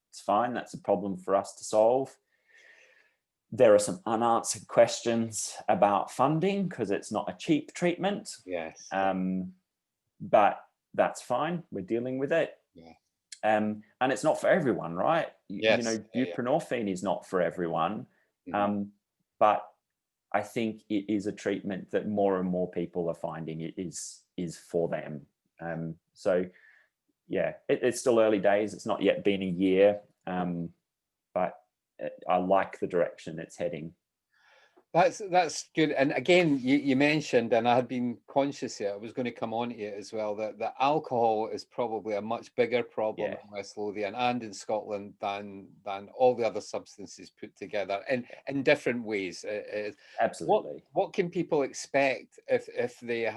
it's fine. That's a problem for us to solve. There are some unanswered questions about funding because it's not a cheap treatment. But that's fine. We're dealing with it. And it's not for everyone, right? Buprenorphine is not for everyone. But I think it is a treatment that more and more people are finding it is for them. It's still early days. It's not yet been a year, but I like the direction it's heading. That's good. And again, you mentioned, and I had been conscious here, I was going to come on to it as well, that alcohol is probably a much bigger problem Yeah. in West Lothian and in Scotland than all the other substances put together in different ways. Absolutely. What can people expect if they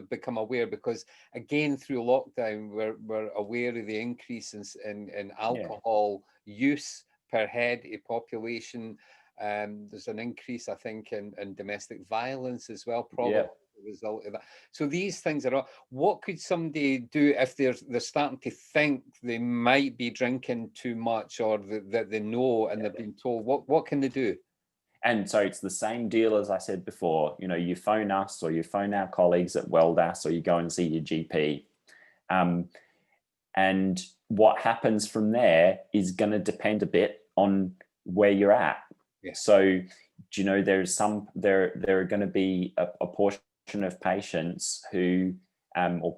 become aware? Because again, through lockdown, we're aware of the increase in alcohol use per head of population. There's an increase, I think, in domestic violence as well, probably Yeah. as a result of that. So these things are all, what could somebody do if they're starting to think they might be drinking too much, or that they know and they've been told? What can they do? And so it's the same deal as I said before. You know, you phone us or you phone our colleagues at WLDAS, or you go and see your GP. And what happens from there is going to depend a bit on where you're at. Yeah. So, you know, there are going to be a portion of patients who, or,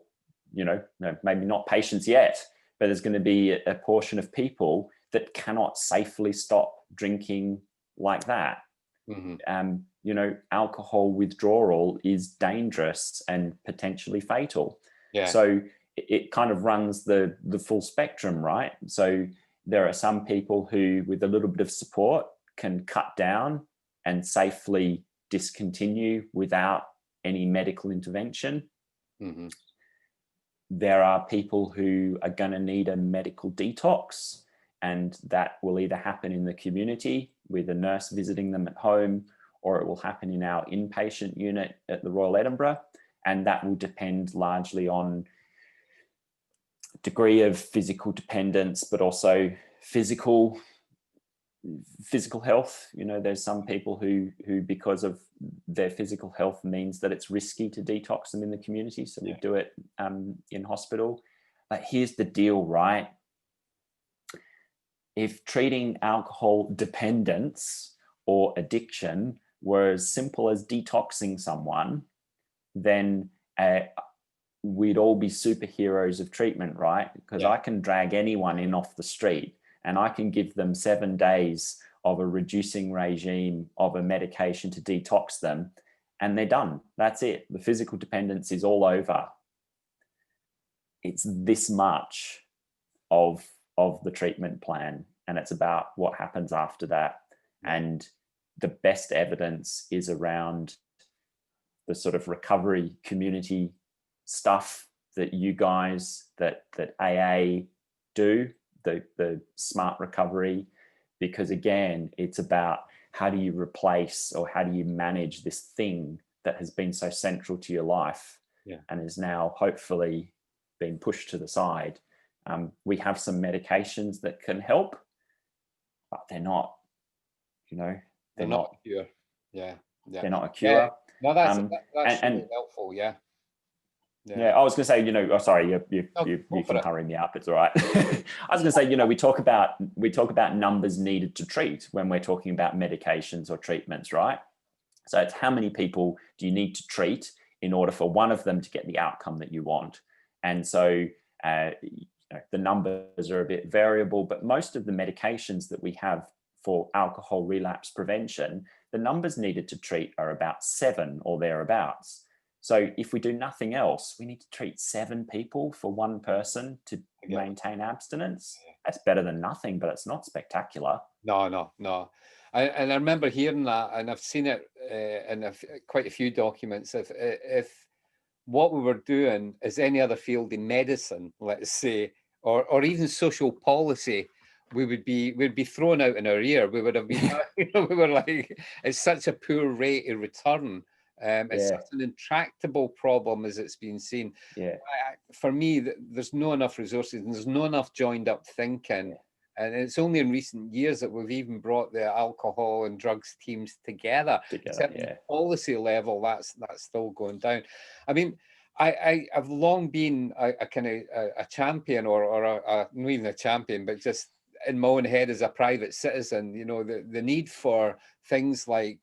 you know, maybe not patients yet, but there's going to be a portion of people that cannot safely stop drinking like that. Mm-hmm. You know, alcohol withdrawal is dangerous and potentially fatal. Yeah. So it kind of runs the full spectrum, right? So there are some people who, with a little bit of support, can cut down and safely discontinue without any medical intervention. Mm-hmm. There are people who are going to need a medical detox, and that will either happen in the community with a nurse visiting them at home, or it will happen in our inpatient unit at the Royal Edinburgh. And that will depend largely on degree of physical dependence, but also physical health. You know, there's some people who because of their physical health means that it's risky to detox them in the community, so we do it in hospital. But here's the deal, right? If treating alcohol dependence or addiction were as simple as detoxing someone, then we'd all be superheroes of treatment, right? Because I can drag anyone in off the street and I can give them 7 days of a reducing regime of a medication to detox them, and they're done. That's it. The physical dependence is all over. It's this much of the treatment plan, and it's about what happens after that. And the best evidence is around the sort of recovery community stuff that you guys, that AA do, the smart recovery, because again, it's about how do you replace, or how do you manage this thing that has been so central to your life and is now hopefully being pushed to the side. We have some medications that can help, but they're not, you know, they're not a cure. They're not a cure. No, that's really helpful. Yeah, I was going to say, you know, sorry, you can hurry me up. It's all right. I was going to say, you know, we talk about numbers needed to treat when we're talking about medications or treatments, right? So it's how many people do you need to treat in order for one of them to get the outcome that you want? And so the numbers are a bit variable, but most of the medications that we have for alcohol relapse prevention, the numbers needed to treat are about 7 or thereabouts. So if we do nothing else, we need to treat 7 people for one person to maintain abstinence. That's better than nothing, but it's not spectacular. No. And I remember hearing that, and I've seen it in quite a few documents. If what we were doing is any other field in medicine, let's say, or even social policy, we'd be thrown out in our ear. We would have been, we were like, it's such a poor rate of return. It's such an intractable problem as it's been seen. For me, there's not enough resources and there's not enough joined up thinking. And it's only in recent years that we've even brought the alcohol and drugs teams together. At the policy level, that's still going down. I mean, I've long been a kind of a champion, or not even a champion, but just in my own head as a private citizen, you know, the need for things like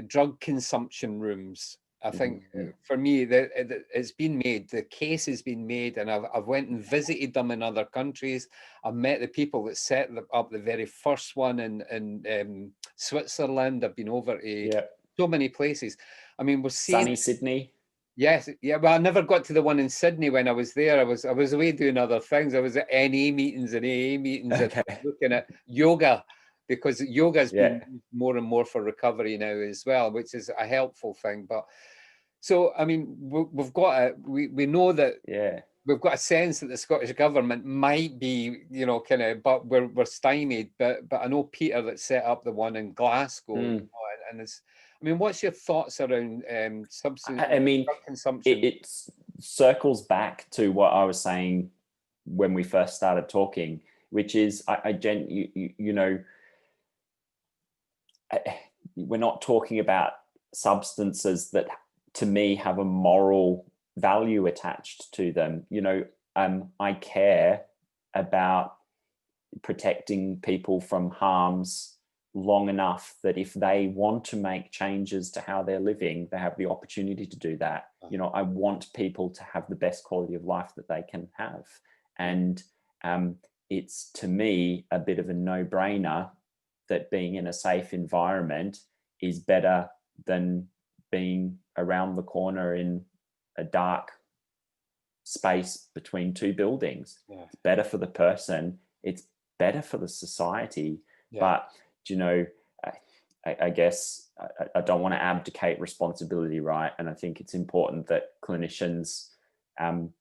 drug consumption rooms. I think for me that it's been made, the case has been made, and I've went and visited them in other countries. I've met the people that set up the very first one in Switzerland. I've been over to Yeah. so many places. I mean, we're seeing Sunny Sydney. yes, yeah. Well, I never got to the one in Sydney when I was there. I was away doing other things. I was at NA meetings and AA meetings and Okay. looking at yoga, because yoga's Yeah. been used more and more for recovery now as well, which is a helpful thing. But so I mean, we've got we know that Yeah. we've got a sense that the Scottish government might be, kind of, but we're stymied. But I know Peter that set up the one in Glasgow, and it's. I mean, what's your thoughts around substance I mean, drug consumption? it circles back to what I was saying when we first started talking, which is we're not talking about substances that to me have a moral value attached to them. I care about protecting people from harms long enough that if they want to make changes to how they're living, they have the opportunity to do that. I want people to have the best quality of life that they can have. And it's, to me, a bit of a no-brainer that being in a safe environment is better than being around the corner in a dark space between two buildings. Yeah. It's better for the person. It's better for the society. Yeah. But, I guess I don't want to abdicate responsibility, right? And I think it's important that clinicians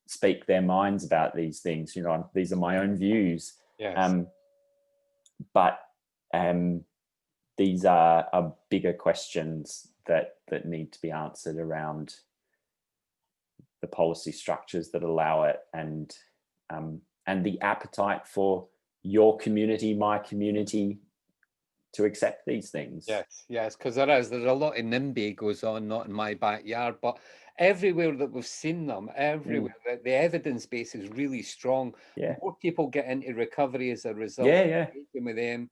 speak their minds about these things. These are my own views. Yes. But these are bigger questions that need to be answered around the policy structures that allow it, and the appetite for your community, my community, to accept these things. Yes, because there's a lot of NIMBY goes on, not in my backyard, but everywhere that we've seen them, everywhere, the evidence base is really strong. Yeah. More people get into recovery as a result of working with them.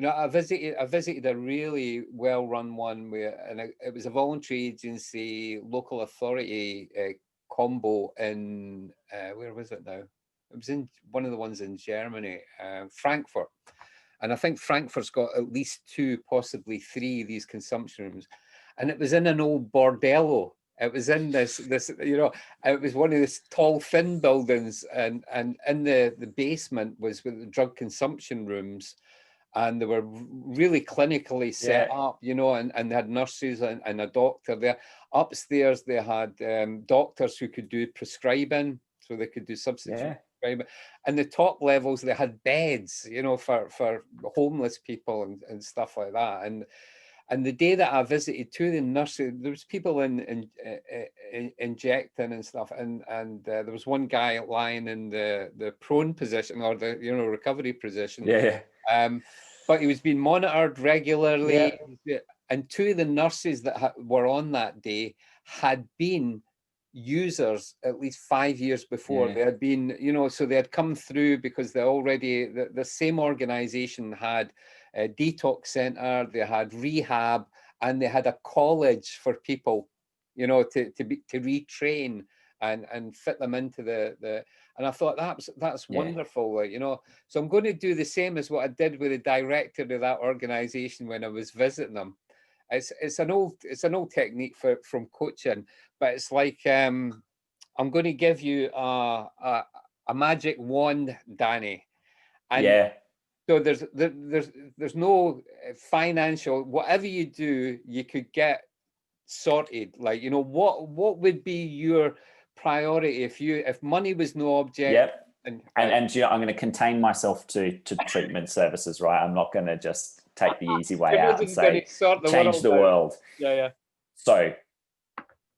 I visited a really well-run one it was a voluntary agency, local authority combo in where was it now? It was in one of the ones in Germany, Frankfurt. And I think Frankfurt's got at least 2, possibly 3 of these consumption rooms. And it was in an old bordello. It was in this, it was one of these tall, thin buildings. And in the basement was with the drug consumption rooms. And they were really clinically set up, and they had nurses and a doctor there. Upstairs, they had doctors who could do prescribing, so they could do substitute prescribing. And the top levels, they had beds, for homeless people and stuff like that. And the day that I visited, 2 of the nurses, there was people injecting and stuff, and there was one guy lying in the prone position, or the recovery position. But he was being monitored regularly, and 2 of the nurses that were on that day had been users at least 5 years before. They had been, so they had come through because they already the same organization had a detox center, they had rehab, and they had a college for people, to retrain and fit them into the. And I thought that's wonderful, So I'm going to do the same as what I did with the director of that organization when I was visiting them. It's an old technique from coaching, but it's like I'm going to give you a magic wand, Danny, and so there's no financial, whatever you do, you could get sorted. Like, what would be your priority if money was no object? And I'm going to contain myself to treatment services, right? I'm not going to just take the easy way out and say change the world. So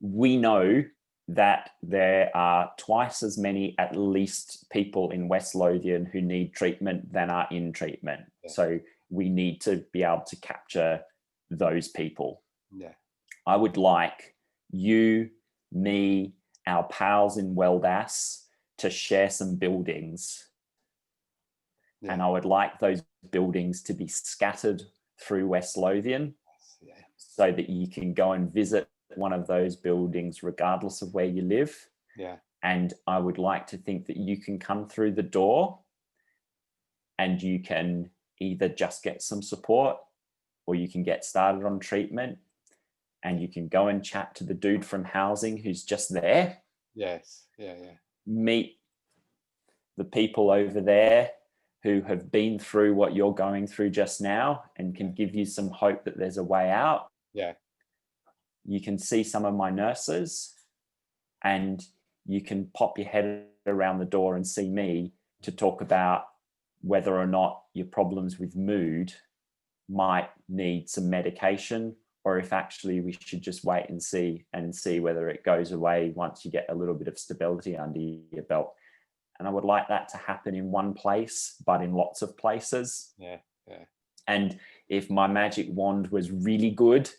we know that there are twice as many, at least, people in West Lothian who need treatment than are in treatment. So we need to be able to capture those people. I would like you, me, our pals in WLDAS to share some buildings. And I would like those buildings to be scattered through West Lothian so that you can go and visit one of those buildings regardless of where you live. And I would like to think that you can come through the door and you can either just get some support or you can get started on treatment, and you can go and chat to the dude from housing who's just there. Yes. Yeah. Yeah. Meet the people over there who have been through what you're going through just now and can give you some hope that there's a way out. Yeah. You can see some of my nurses, and you can pop your head around the door and see me to talk about whether or not your problems with mood might need some medication, or if actually we should just wait and see whether it goes away once you get a little bit of stability under your belt. And I would like that to happen in one place, but in lots of places. Yeah. Yeah. And if my magic wand was really good,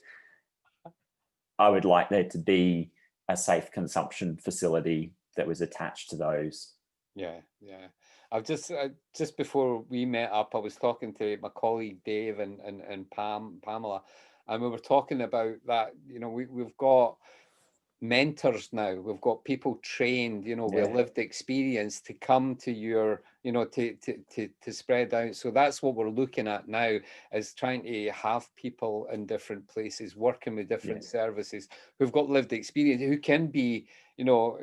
I would like there to be a safe consumption facility that was attached to those. Yeah. Yeah. I've just before we met up, I was talking to my colleague Dave and Pamela, and we were talking about that. You know, we've got mentors now. We've got people trained, you know, with lived experience to come to your, you know, to spread out. So that's what we're looking at now, is trying to have people in different places working with different services who've got lived experience, who can be, you know,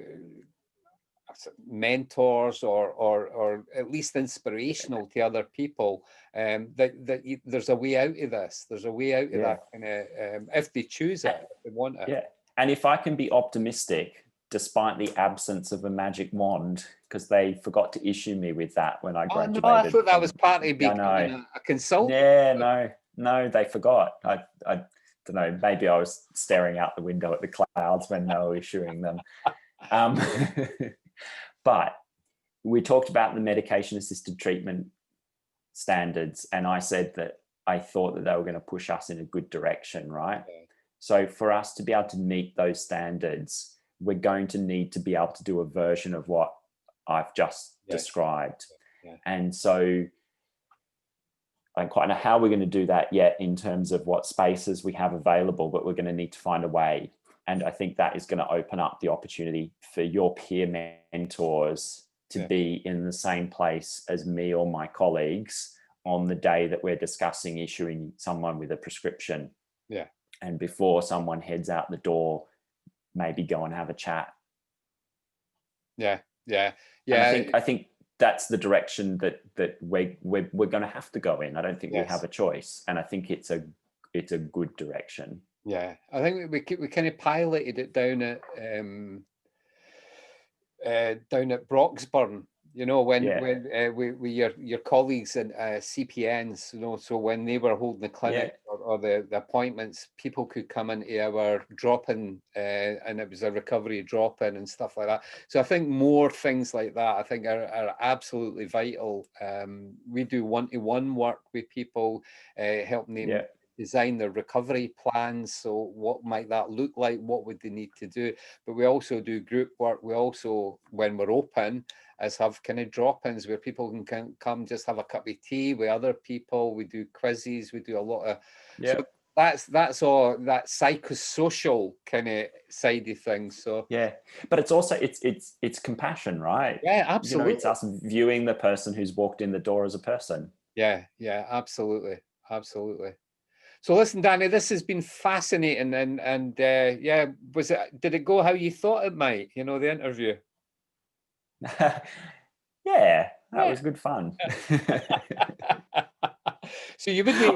mentors or at least inspirational to other people. There's a way out of this. There's a way out of that, and if they choose it, if they want it. Yeah. And if I can be optimistic, despite the absence of a magic wand, because they forgot to issue me with that when I graduated. No, I thought that was part of becoming a consultant. Yeah, no, they forgot. I don't know, maybe I was staring out the window at the clouds when they were issuing them. But we talked about the medication-assisted treatment standards, and I said that I thought that they were going to push us in a good direction, right? Okay. So for us to be able to meet those standards, we're going to need to be able to do a version of what I've just described. Yeah. And so I don't quite know how we're going to do that yet in terms of what spaces we have available, but we're going to need to find a way. And I think that is going to open up the opportunity for your peer mentors to be in the same place as me or my colleagues on the day that we're discussing issuing someone with a prescription. Yeah. And before someone heads out the door, maybe go and have a chat. Yeah. And I think that's the direction that we're going to have to go in. I don't think we have a choice, and I think it's a good direction. Yeah, I think we kind of piloted it down at Broxburn, you know, when we your colleagues and CPNs, you know, so when they were holding the clinic or the appointments, people could come into our drop-in, and it was a recovery drop-in and stuff like that. So I think more things like that, I think, are absolutely vital. We do one-to-one work with people, helping them design their recovery plans. So what might that look like? What would they need to do? But we also do group work. We also, when we're open, as have kind of drop-ins where people can come just have a cup of tea with other people. We do quizzes. We do a lot of so that's all that psychosocial kind of side of things. So but it's also it's compassion, right? Yeah, absolutely. You know, it's us viewing the person who's walked in the door as a person. Yeah, absolutely. So listen, Danny, this has been fascinating, and did it go how you thought it might? You know, the interview. That was good fun. So you would be.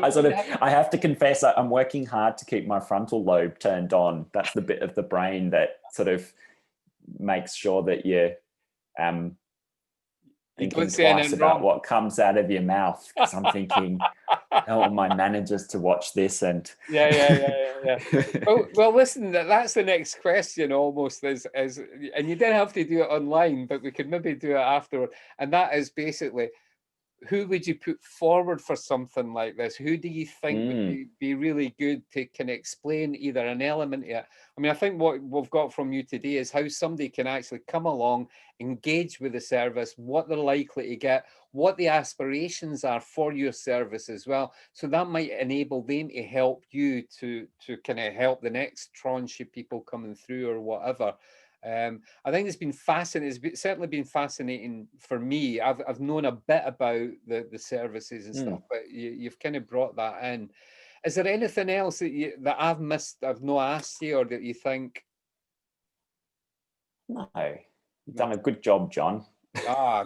I have to confess, I'm working hard to keep my frontal lobe turned on. That's the bit of the brain that sort of makes sure that you're thinking twice about what comes out of your mouth. Because I'm thinking, I don't want my managers to watch this. And well, listen, that's the next question almost is, and you didn't have to do it online, but we could maybe do it afterward. And that is basically, who would you put forward for something like this? Who do you think would be really good to can explain either an element of it? I mean, I think what we've got from you today is how somebody can actually come along, engage with the service, what they're likely to get, what the aspirations are for your service as well. So that might enable them to help you to kind of help the next tranche of people coming through or whatever. I think it's been fascinating. It's certainly been fascinating for me. I've known a bit about the services and stuff, but you've kind of brought that in. Is there anything else that I've missed, I've not asked you, or that you think? No, you've done a good job, John. Ah,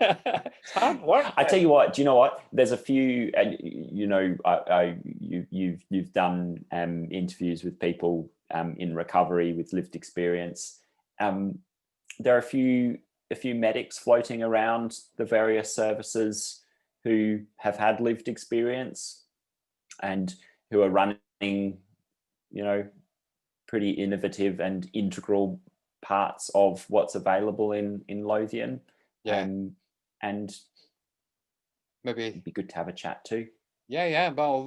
it's hard work. I tell you what. Do you know what? There's a few, and you've done interviews with people in recovery with lived experience. There are a few medics floating around the various services who have had lived experience and who are running, pretty innovative and integral parts of what's available in Lothian. Yeah. And maybe it'd be good to have a chat too. Yeah. Well,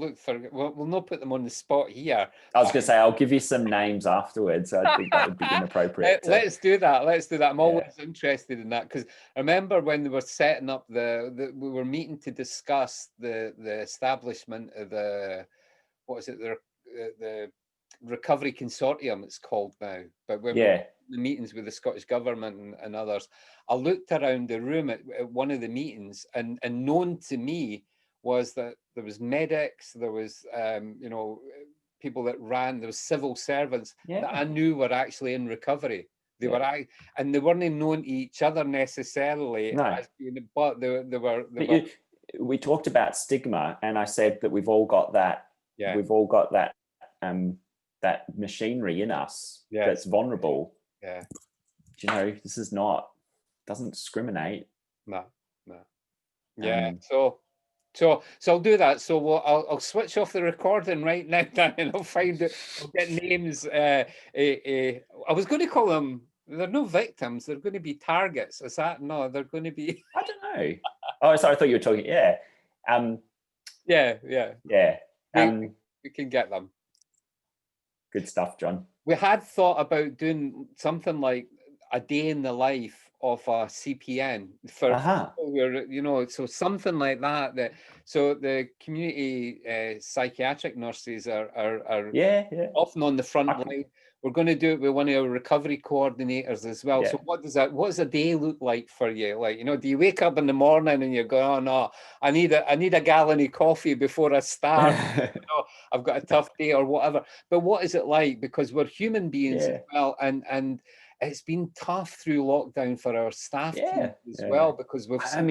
we'll not put them on the spot here. I was going to say, I'll give you some names afterwards. I think that would be inappropriate. Let's do that. I'm always interested in that, because I remember when they were setting up we were meeting to discuss the establishment of the Recovery Consortium, it's called now. But when we were in the meetings with the Scottish Government and others, I looked around the room at one of the meetings, and known to me was that there was medics, there was people that ran, there was civil servants that I knew were actually in recovery. They were, and they weren't known to each other necessarily. No. But they were. We talked about stigma, and I said that we've all got that. Yeah. We've all got that. That machinery in us that's vulnerable. Yeah. This doesn't discriminate. No. Yeah. So I'll do that. So I'll switch off the recording right now, Dan, and I'll find it. I'll get names. I was going to call them. They're no victims. They're going to be targets. Is that no? They're going to be. I don't know. Oh, sorry. I thought you were talking. Yeah. Yeah. We can get them. Good stuff, John. We had thought about doing something like a day in the life of a CPN for people who are, so something like that. So the community psychiatric nurses are often on the front line. We're going to do it with one of our recovery coordinators as well. So what does a day look like for you? Like, do you wake up in the morning and you go, oh no, I need a gallon of coffee before I start. I've got a tough day or whatever. But what is it like? Because we're human beings as well, and it's been tough through lockdown for our staff team as well, because we've. I'm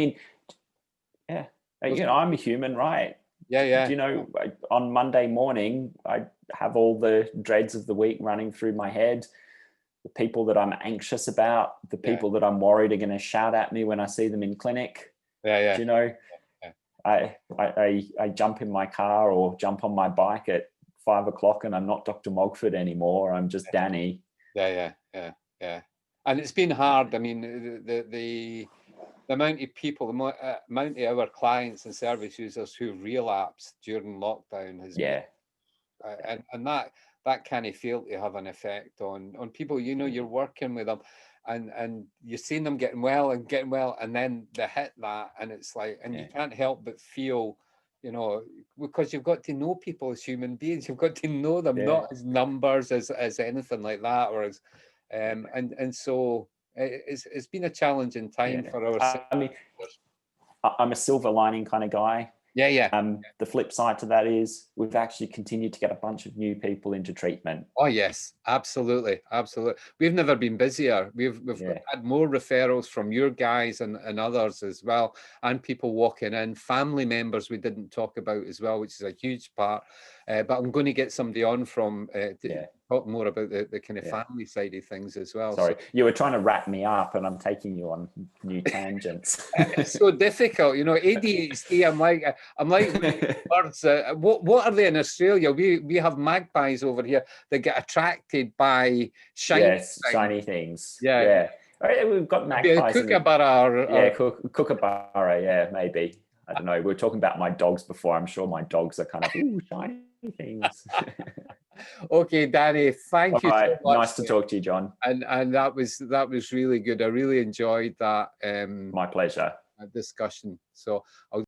a human, right? Yeah. On Monday morning, I have all the dreads of the week running through my head. The people that I'm anxious about, the people that I'm worried are going to shout at me when I see them in clinic. Yeah. I jump in my car or jump on my bike at 5 o'clock, and I'm not Dr. Mogford anymore. I'm just Danny. Yeah. And it's been hard. I mean, the amount of people, the amount of our clients and service users who relapsed during lockdown has been, and that kind of failed to have an effect on people. You're working with them, and you're seeing them getting well, and then they hit that, and it's like, and you can't help but feel, because you've got to know people as human beings. You've got to know them not as numbers, as anything like that, or as and so it's been a challenging time for our. I mean, I'm a silver lining kind of guy. The flip side to that is we've actually continued to get a bunch of new people into treatment. Oh yes, absolutely. We've never been busier. We've had more referrals from your guys and others as well, and people walking in, family members we didn't talk about as well, which is a huge part. But I'm going to get somebody on from to talk more about the kind of family side of things as well. Sorry, you were trying to wrap me up, and I'm taking you on new tangents. It's so difficult, ADHD. I'm like birds. What are they in Australia? We have magpies over here that get attracted by shiny things. Yeah. We've got magpies. Kookaburra. Kookaburra. Maybe. I don't know. We were talking about my dogs before. I'm sure my dogs are kind of shiny things. Okay, Danny, thank you so much. Nice to talk to you, John. And that was really good. I really enjoyed that. My pleasure. Discussion. So I'll